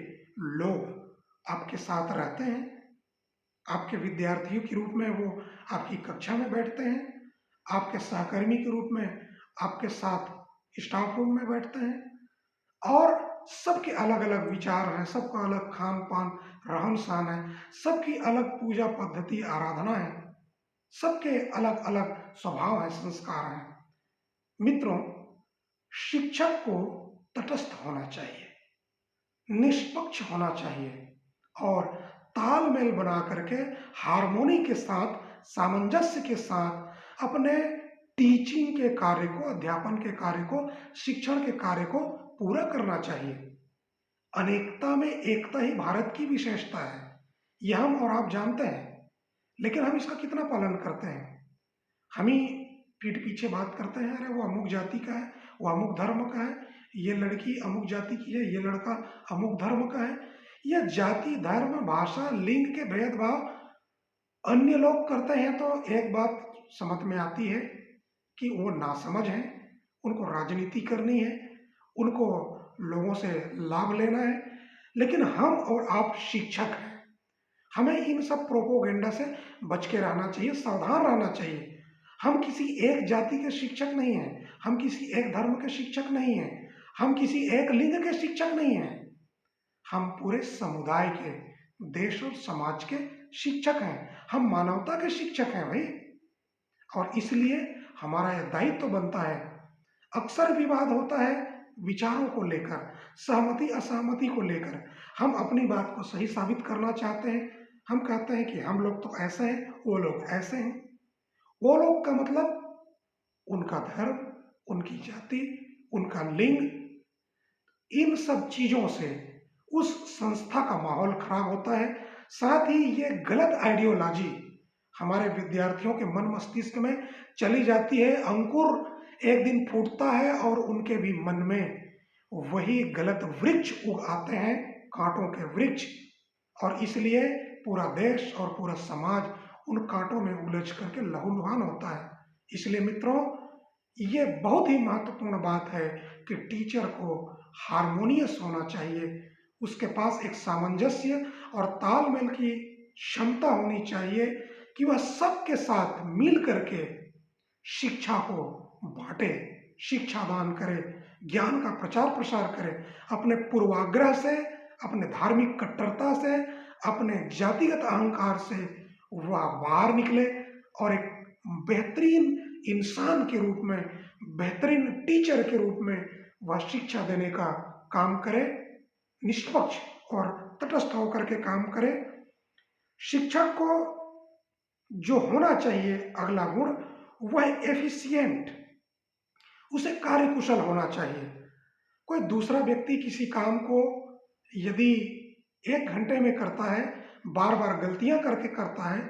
लोग आपके साथ रहते हैं। आपके विद्यार्थियों के रूप में वो आपकी कक्षा में बैठते हैं, आपके सहकर्मी के रूप में आपके साथ स्टाफ रूम में बैठते हैं, और सबके अलग अलग विचार हैं, सबका अलग खान पान, रहन सहन है, सबकी अलग पूजा पद्धति, आराधना है, सबके अलग अलग स्वभाव है, संस्कार हैं। मित्रों, शिक्षक को तटस्थ होना चाहिए, निष्पक्ष होना चाहिए, और तालमेल बना करके हार्मोनी के साथ, सामंजस्य के साथ अपने टीचिंग के कार्य को, अध्यापन के कार्य को, शिक्षण के कार्य को पूरा करना चाहिए। अनेकता में एकता ही भारत की विशेषता है, यह हम और आप जानते हैं, लेकिन हम इसका कितना पालन करते हैं? हम ही पीठ पीछे बात करते हैं, अरे वो अमुक जाति का है, वो अमुक धर्म का है, ये लड़की अमुक जाति की है, ये लड़का अमुक धर्म का है। यह जाति, धर्म, भाषा, लिंग के भेदभाव अन्य लोग करते हैं तो एक बात समझ में आती है कि वो नासमझ हैं, उनको राजनीति करनी है, उनको लोगों से लाभ लेना है। लेकिन हम और आप शिक्षक हैं, हमें इन सब प्रोपोगेंडा से बच के रहना चाहिए, सावधान रहना चाहिए। हम किसी एक जाति के शिक्षक नहीं हैं, हम किसी एक धर्म के शिक्षक नहीं हैं, हम किसी एक लिंग के शिक्षक नहीं हैं, हम पूरे समुदाय के, देश और समाज के शिक्षक हैं, हम मानवता के शिक्षक हैं भाई। और इसलिए हमारा यह दायित्व बनता है। अक्सर विवाद होता है विचारों को लेकर, सहमति असहमति को लेकर। हम अपनी बात को सही साबित करना चाहते हैं, हम कहते हैं कि हम लोग तो ऐसे हैं, वो लोग ऐसे हैं। वो लोग का मतलब उनका धर्म, उनकी जाति, उनका लिंग, इन सब चीजों से उस संस्था का माहौल खराब होता है। साथ ही ये गलत आइडियोलॉजी हमारे विद्यार्थियों के मन मस्तिष्क में चली जाती है, अंकुर एक दिन फूटता है और उनके भी मन में वही गलत वृक्ष उग आते हैं, कांटों के वृक्ष। और इसलिए पूरा देश और पूरा समाज उन कांटों में उलझ करके लहूलुहान होता है। इसलिए मित्रों, ये बहुत ही महत्वपूर्ण बात है कि टीचर को हार्मोनियस होना चाहिए, उसके पास एक सामंजस्य और तालमेल की क्षमता होनी चाहिए कि वह सबके साथ मिल करके शिक्षा को बांटे, शिक्षा दान करे, ज्ञान का प्रचार प्रसार करे, अपने पूर्वाग्रह से, अपने धार्मिक कट्टरता से, अपने जातिगत अहंकार से वह बाहर निकले और एक बेहतरीन इंसान के रूप में, बेहतरीन टीचर के रूप में वह शिक्षा देने का काम करे, निष्पक्ष और तटस्थ होकर के काम करे। शिक्षक को जो होना चाहिए अगला गुण, वह एफिशिएंट, उसे कार्यकुशल होना चाहिए। कोई दूसरा व्यक्ति किसी काम को यदि 1 घंटे में करता है, बार बार गलतियां करके करता है,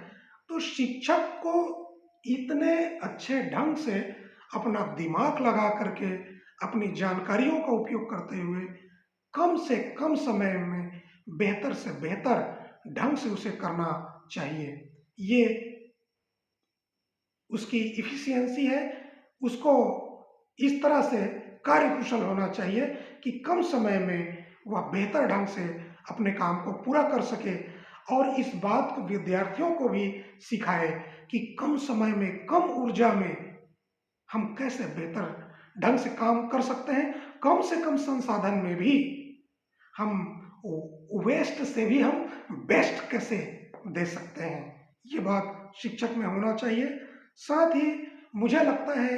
तो शिक्षक को इतने अच्छे ढंग से अपना दिमाग लगा करके अपनी जानकारियों का उपयोग करते हुए कम से कम समय में बेहतर से बेहतर ढंग से उसे करना चाहिए। ये उसकी इफिशियंसी है। उसको इस तरह से कार्यकुशल होना चाहिए कि कम समय में वह बेहतर ढंग से अपने काम को पूरा कर सके, और इस बात को विद्यार्थियों को भी सिखाए कि कम समय में कम ऊर्जा में हम कैसे बेहतर ढंग से काम कर सकते हैं, कम से कम संसाधन में भी हम वेस्ट से भी हम बेस्ट कैसे दे सकते हैं। ये बात शिक्षक में होना चाहिए। साथ ही मुझे लगता है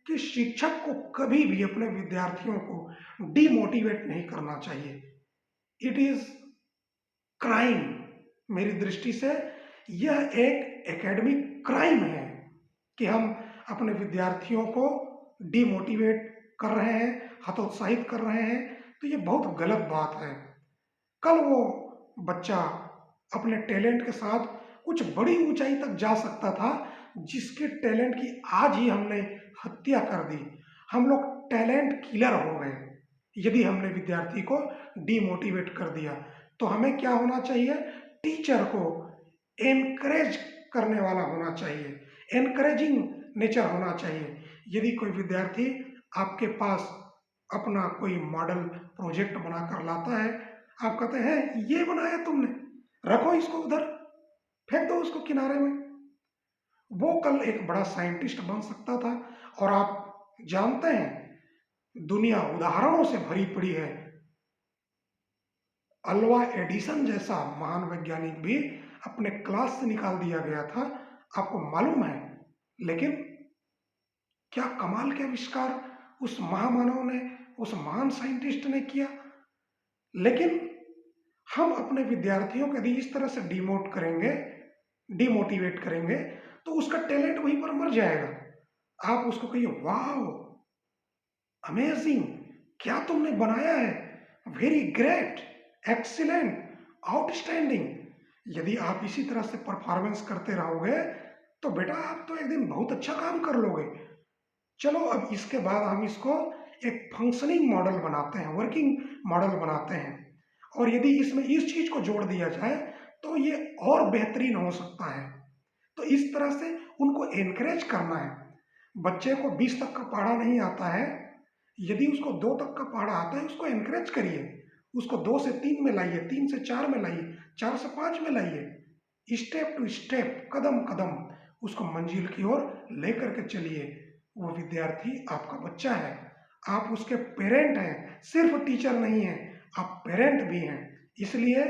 कि शिक्षक को कभी भी अपने विद्यार्थियों को डिमोटिवेट नहीं करना चाहिए। इट इज क्राइम, मेरी दृष्टि से यह एक एकेडमिक क्राइम है कि हम अपने विद्यार्थियों को डिमोटिवेट कर रहे हैं, हतोत्साहित कर रहे हैं। तो ये बहुत गलत बात है। कल वो बच्चा अपने टैलेंट के साथ कुछ बड़ी ऊंचाई तक जा सकता था, जिसके टैलेंट की आज ही हमने हत्या कर दी। हम लोग टैलेंट किलर हो गए यदि हमने विद्यार्थी को डिमोटिवेट कर दिया। तो हमें क्या होना चाहिए? टीचर को एनकरेज करने वाला होना चाहिए, एनकरेजिंग नेचर होना चाहिए। यदि कोई विद्यार्थी आपके पास अपना कोई मॉडल प्रोजेक्ट बनाकर लाता है, आप कहते हैं ये बनाया तुमने, रखो इसको उधर, फेंक दो उसको किनारे में, वो कल एक बड़ा साइंटिस्ट बन सकता था। और आप जानते हैं दुनिया उदाहरणों से भरी पड़ी है। अल्वा एडिसन जैसा महान वैज्ञानिक भी अपने क्लास से निकाल दिया गया था, आपको मालूम है। लेकिन क्या कमाल के आविष्कार उस महामानव ने, उस महान साइंटिस्ट ने किया। लेकिन हम अपने विद्यार्थियों को यदि इस तरह से डिमोटिवेट करेंगे तो उसका टैलेंट वहीं पर मर जाएगा। आप उसको कहिए वाह, अमेजिंग, क्या तुमने बनाया है, वेरी ग्रेट, एक्सीलेंट, आउटस्टैंडिंग। यदि आप इसी तरह से परफॉर्मेंस करते रहोगे तो बेटा आप तो एक दिन बहुत अच्छा काम कर लोगे। चलो अब इसके बाद हम इसको एक फंक्शनिंग मॉडल बनाते हैं, वर्किंग मॉडल बनाते हैं, और यदि इसमें इस चीज को जोड़ दिया जाए तो ये और बेहतरीन हो सकता है। तो इस तरह से उनको एनकरेज करना है। बच्चे को 20 तक का पढ़ा नहीं आता है, यदि उसको 2 तक का पढ़ा आता है उसको एनकरेज करिए, उसको 2 से 3 में लाइए, 3 से 4 में लाइए, 4 से 5 में लाइए। स्टेप टू स्टेप, कदम कदम उसको मंजिल की ओर लेकर के चलिए। वो विद्यार्थी आपका बच्चा है, आप उसके पेरेंट हैं, सिर्फ टीचर नहीं है, आप पेरेंट भी हैं। इसलिए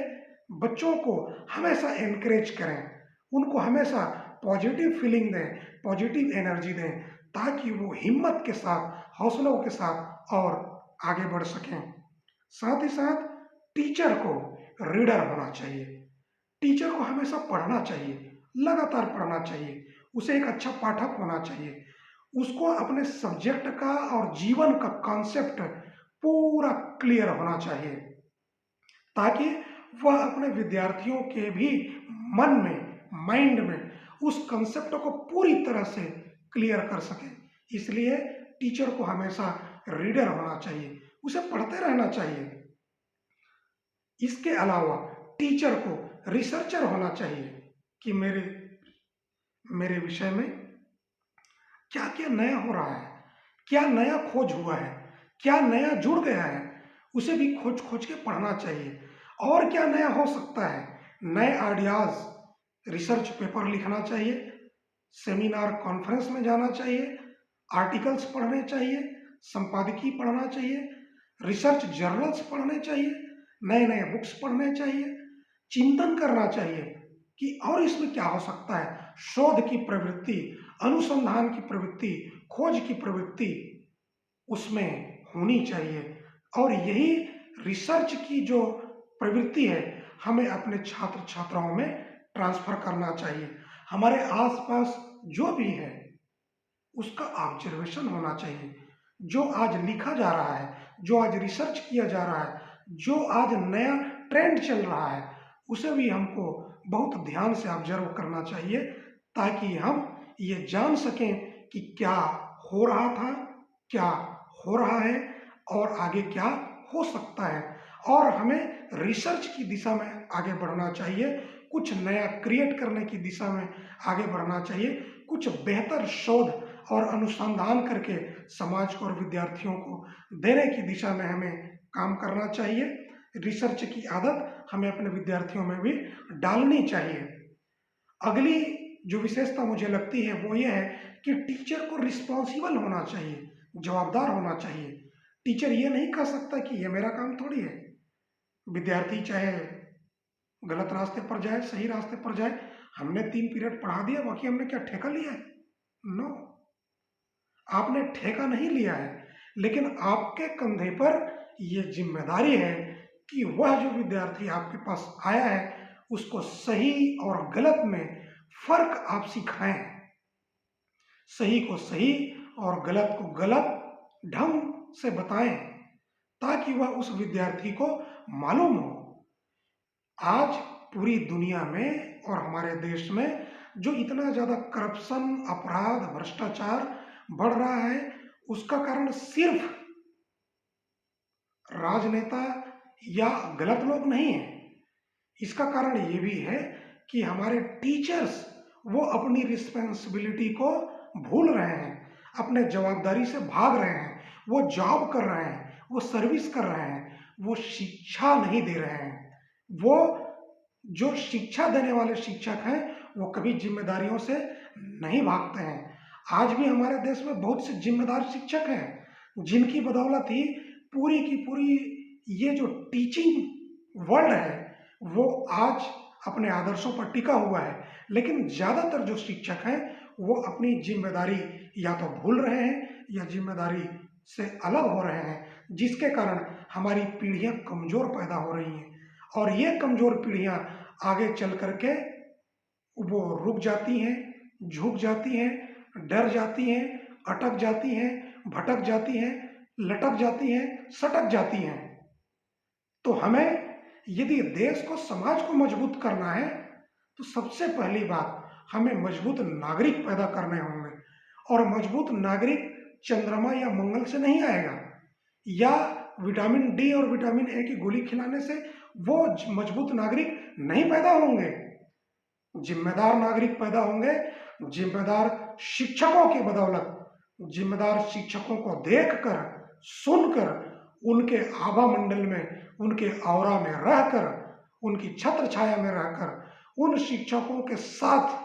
बच्चों को हमेशा एनकरेज करें, उनको हमेशा पॉजिटिव फीलिंग दें, पॉजिटिव एनर्जी दें, ताकि वो हिम्मत के साथ, हौसलों के साथ और आगे बढ़ सकें। साथ ही साथ टीचर को रीडर होना चाहिए। टीचर को हमेशा पढ़ना चाहिए, लगातार पढ़ना चाहिए, उसे एक अच्छा पाठक होना चाहिए। उसको अपने सब्जेक्ट का और जीवन का कॉन्सेप्ट पूरा क्लियर होना चाहिए, ताकि वह अपने विद्यार्थियों के भी मन में, माइंड में उस कंसेप्ट को पूरी तरह से क्लियर कर सके। इसलिए टीचर को हमेशा रीडर होना चाहिए, उसे पढ़ते रहना चाहिए। इसके अलावा टीचर को रिसर्चर होना चाहिए कि मेरे विषय में क्या क्या नया हो रहा है, क्या नया खोज हुआ है, क्या नया जुड़ गया है, उसे भी खोज खोज के पढ़ना चाहिए। और क्या नया हो सकता है, नए आइडियाज, रिसर्च पेपर लिखना चाहिए, सेमिनार कॉन्फ्रेंस में जाना चाहिए, आर्टिकल्स पढ़ने चाहिए, संपादकीय पढ़ना चाहिए, रिसर्च जर्नल्स पढ़ने चाहिए, नए नए बुक्स पढ़ने चाहिए, चिंतन करना चाहिए कि और इसमें क्या हो सकता है। शोध की प्रवृत्ति, अनुसंधान की प्रवृत्ति, खोज की प्रवृत्ति उसमें होनी चाहिए। और यही रिसर्च की जो प्रवृत्ति है हमें अपने छात्र छात्राओं में ट्रांसफर करना चाहिए। हमारे आसपास जो भी है उसका ऑब्जर्वेशन होना चाहिए। जो आज लिखा जा रहा है, जो आज रिसर्च किया जा रहा है, जो आज नया ट्रेंड चल रहा है, उसे भी हमको बहुत ध्यान से ऑब्जर्व करना चाहिए, ताकि हम ये जान सकें कि क्या हो रहा था, क्या हो रहा है और आगे क्या हो सकता है। और हमें रिसर्च की दिशा में आगे बढ़ना चाहिए, कुछ नया क्रिएट करने की दिशा में आगे बढ़ना चाहिए, कुछ बेहतर शोध और अनुसंधान करके समाज को और विद्यार्थियों को देने की दिशा में हमें काम करना चाहिए। रिसर्च की आदत हमें अपने विद्यार्थियों में भी डालनी चाहिए। अगली जो विशेषता मुझे लगती है वो ये है कि टीचर को रिस्पॉन्सिबल होना चाहिए, जवाबदार होना चाहिए। टीचर ये नहीं कह सकता कि ये मेरा काम थोड़ी है। विद्यार्थी चाहे गलत रास्ते पर जाए, सही रास्ते पर जाए, हमने 3 पीरियड पढ़ा दिया, बाकी हमने क्या ठेका लिया है? नो, आपने ठेका नहीं लिया है, लेकिन आपके कंधे पर यह जिम्मेदारी है कि वह जो विद्यार्थी आपके पास आया है उसको सही और गलत में फर्क आप सिखाएं, सही को सही और गलत को गलत ढंग से बताएं, ताकि वह उस विद्यार्थी को मालूम हो। आज पूरी दुनिया में और हमारे देश में जो इतना ज्यादा करप्शन, अपराध, भ्रष्टाचार बढ़ रहा है, उसका कारण सिर्फ राजनेता या गलत लोग नहीं है। इसका कारण ये भी है कि हमारे टीचर्स वो अपनी रिस्पॉन्सिबिलिटी को भूल रहे हैं, अपने जवाबदारी से भाग रहे हैं, वो जॉब कर रहे हैं, वो सर्विस कर रहे हैं, वो शिक्षा नहीं दे रहे हैं। वो जो शिक्षा देने वाले शिक्षक हैं वो कभी जिम्मेदारियों से नहीं भागते हैं। आज भी हमारे देश में बहुत से जिम्मेदार शिक्षक हैं जिनकी बदौलत ही पूरी की पूरी ये जो टीचिंग वर्ल्ड है वो आज अपने आदर्शों पर टिका हुआ है। लेकिन ज्यादातर जो शिक्षक हैं वो अपनी जिम्मेदारी या तो भूल रहे हैं या जिम्मेदारी से अलग हो रहे हैं, जिसके कारण हमारी पीढ़ियां कमजोर पैदा हो रही हैं। और ये कमजोर पीढ़ियां आगे चल करके वो रुक जाती हैं, झुक जाती हैं, डर जाती हैं, अटक जाती हैं, भटक जाती हैं, लटक जाती हैं, सटक जाती हैं। तो हमें यदि देश को, समाज को मजबूत करना है तो सबसे पहली बात हमें मजबूत नागरिक पैदा करने होंगे। और मजबूत नागरिक चंद्रमा या मंगल से नहीं आएगा, या विटामिन डी और विटामिन ए की गोली खिलाने से वो मजबूत नागरिक नहीं पैदा होंगे। जिम्मेदार नागरिक पैदा होंगे जिम्मेदार शिक्षकों की बदौलत, जिम्मेदार शिक्षकों को देखकर, सुनकर, उनके आभा मंडल में, उनके औरा में रहकर, उनकी छत्र छाया में रहकर, उन शिक्षकों के साथ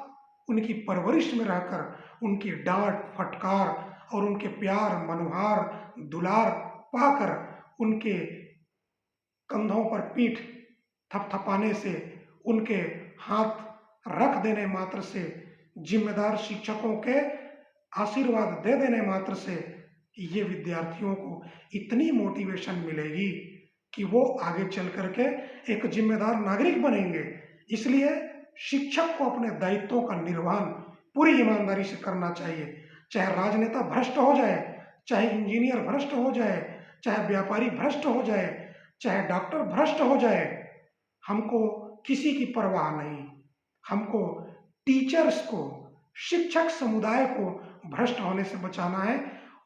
उनकी परवरिश में रहकर, उनकी डांट फटकार और उनके प्यार, मनुहार, दुलार पाकर, उनके कंधों पर पीठ थपथपाने से, उनके हाथ रख देने मात्र से, जिम्मेदार शिक्षकों के आशीर्वाद दे देने मात्र से ये विद्यार्थियों को इतनी मोटिवेशन मिलेगी कि वो आगे चल करके एक जिम्मेदार नागरिक बनेंगे। इसलिए शिक्षक को अपने दायित्वों का निर्वहन पूरी ईमानदारी से करना चाहिए। चाहे राजनेता भ्रष्ट हो जाए, चाहे इंजीनियर भ्रष्ट हो जाए, चाहे व्यापारी भ्रष्ट हो जाए, चाहे डॉक्टर भ्रष्ट हो जाए, हमको किसी की परवाह नहीं। हमको टीचर्स को, शिक्षक समुदाय को भ्रष्ट होने से बचाना है,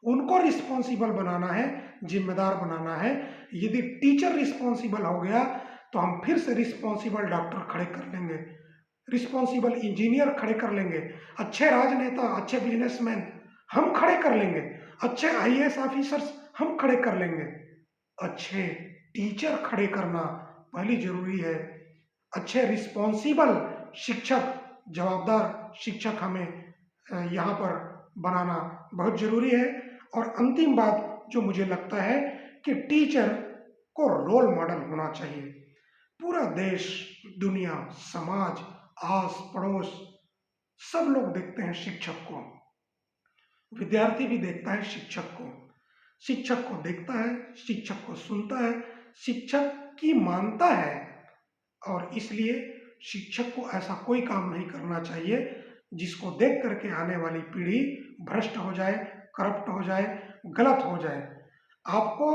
उनको रिस्पॉन्सिबल बनाना है, जिम्मेदार बनाना है। यदि टीचर रिस्पॉन्सिबल हो गया तो हम फिर से रिस्पॉन्सिबल डॉक्टर खड़े कर लेंगे, रिस्पॉन्सिबल इंजीनियर खड़े कर लेंगे, अच्छे राजनेता, अच्छे बिजनेसमैन हम खड़े कर लेंगे, अच्छे आईएएस ऑफिसर्स हम खड़े कर लेंगे। अच्छे टीचर खड़े करना पहली जरूरी है। अच्छे रिस्पॉन्सिबल शिक्षक, जवाबदार शिक्षक हमें यहाँ पर बनाना बहुत जरूरी है। और अंतिम बात जो मुझे लगता है कि टीचर को रोल मॉडल होना चाहिए। पूरा देश, दुनिया, समाज, आस पड़ोस सब लोग देखते हैं शिक्षक को, विद्यार्थी भी देखता है शिक्षक को, शिक्षक को देखता है, शिक्षक को सुनता है, शिक्षक की मानता है। और इसलिए शिक्षक को ऐसा कोई काम नहीं करना चाहिए जिसको देख करके आने वाली पीढ़ी भ्रष्ट हो जाए, करप्ट हो जाए, गलत हो जाए। आपको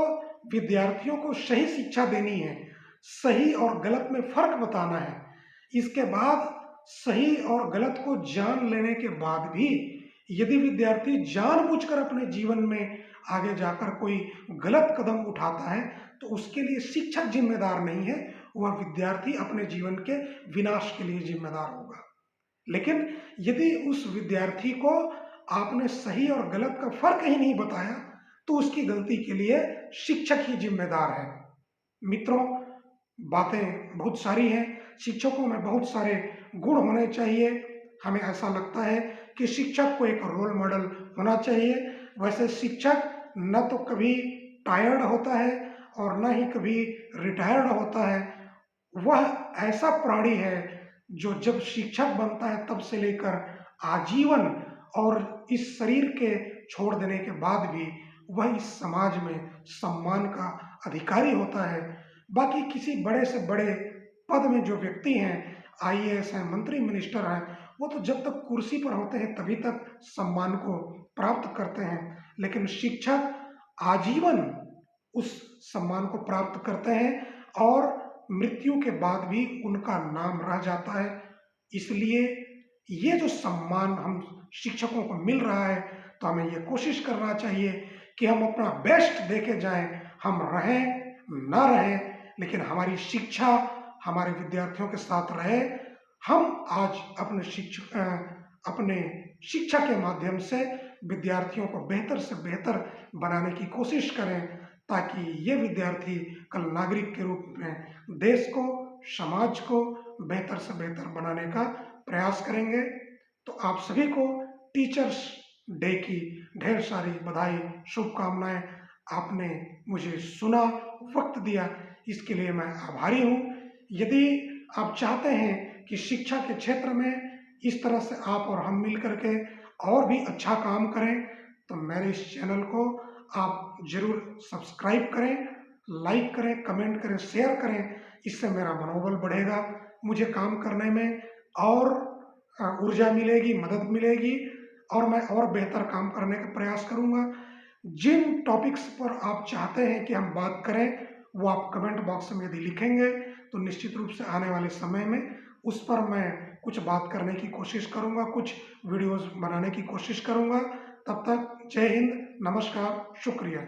विद्यार्थियों को सही शिक्षा देनी है, सही और गलत में फर्क बताना है। इसके बाद सही और गलत को जान लेने के बाद भी यदि विद्यार्थी जानबूझकर अपने जीवन में आगे जाकर कोई गलत कदम उठाता है तो उसके लिए शिक्षक जिम्मेदार नहीं है, वह विद्यार्थी अपने जीवन के विनाश के लिए जिम्मेदार होगा। लेकिन यदि उस विद्यार्थी को आपने सही और गलत का फर्क ही नहीं बताया तो उसकी गलती के लिए शिक्षक ही जिम्मेदार है। मित्रों, बातें बहुत सारी हैं, शिक्षकों में बहुत सारे गुण होने चाहिए। हमें ऐसा लगता है कि शिक्षक को एक रोल मॉडल होना चाहिए। वैसे शिक्षक न तो कभी टायर्ड होता है और न ही कभी रिटायर्ड होता है। वह ऐसा प्राणी है जो जब शिक्षक बनता है तब से लेकर आजीवन और इस शरीर के छोड़ देने के बाद भी वह इस समाज में सम्मान का अधिकारी होता है। बाकी किसी बड़े से बड़े पद में जो व्यक्ति हैं, आईएएस हैं, मंत्री मिनिस्टर हैं, वो तो जब तक कुर्सी पर होते हैं तभी तक सम्मान को प्राप्त करते हैं, लेकिन शिक्षक आजीवन उस सम्मान को प्राप्त करते हैं और मृत्यु के बाद भी उनका नाम रह जाता है। इसलिए ये जो सम्मान हम शिक्षकों को मिल रहा है तो हमें ये कोशिश करना चाहिए कि हम अपना बेस्ट देके जाएं। हम रहें ना रहें, लेकिन हमारी शिक्षा हमारे विद्यार्थियों के साथ रहे। हम आज अपने शिक्षा के माध्यम से विद्यार्थियों को बेहतर से बेहतर बनाने की कोशिश करें ताकि ये विद्यार्थी कल नागरिक के रूप में देश को, समाज को बेहतर से बेहतर बनाने का प्रयास करेंगे। तो आप सभी को टीचर्स डे की ढेर सारी बधाई, शुभकामनाएं। आपने मुझे सुना, वक्त दिया, इसके लिए मैं आभारी हूँ। यदि आप चाहते हैं कि शिक्षा के क्षेत्र में इस तरह से आप और हम मिल करके और भी अच्छा काम करें तो मेरे इस चैनल को आप जरूर सब्सक्राइब करें, लाइक करें, कमेंट करें, शेयर करें। इससे मेरा मनोबल बढ़ेगा, मुझे काम करने में और ऊर्जा मिलेगी, मदद मिलेगी और मैं और बेहतर काम करने का प्रयास करूंगा। जिन टॉपिक्स पर आप चाहते हैं कि हम बात करें वो आप कमेंट बॉक्स में यदि लिखेंगे तो निश्चित रूप से आने वाले समय में उस पर मैं कुछ बात करने की कोशिश करूंगा, कुछ वीडियोस बनाने की कोशिश करूंगा। तब तक जय हिंद, नमस्कार, शुक्रिया।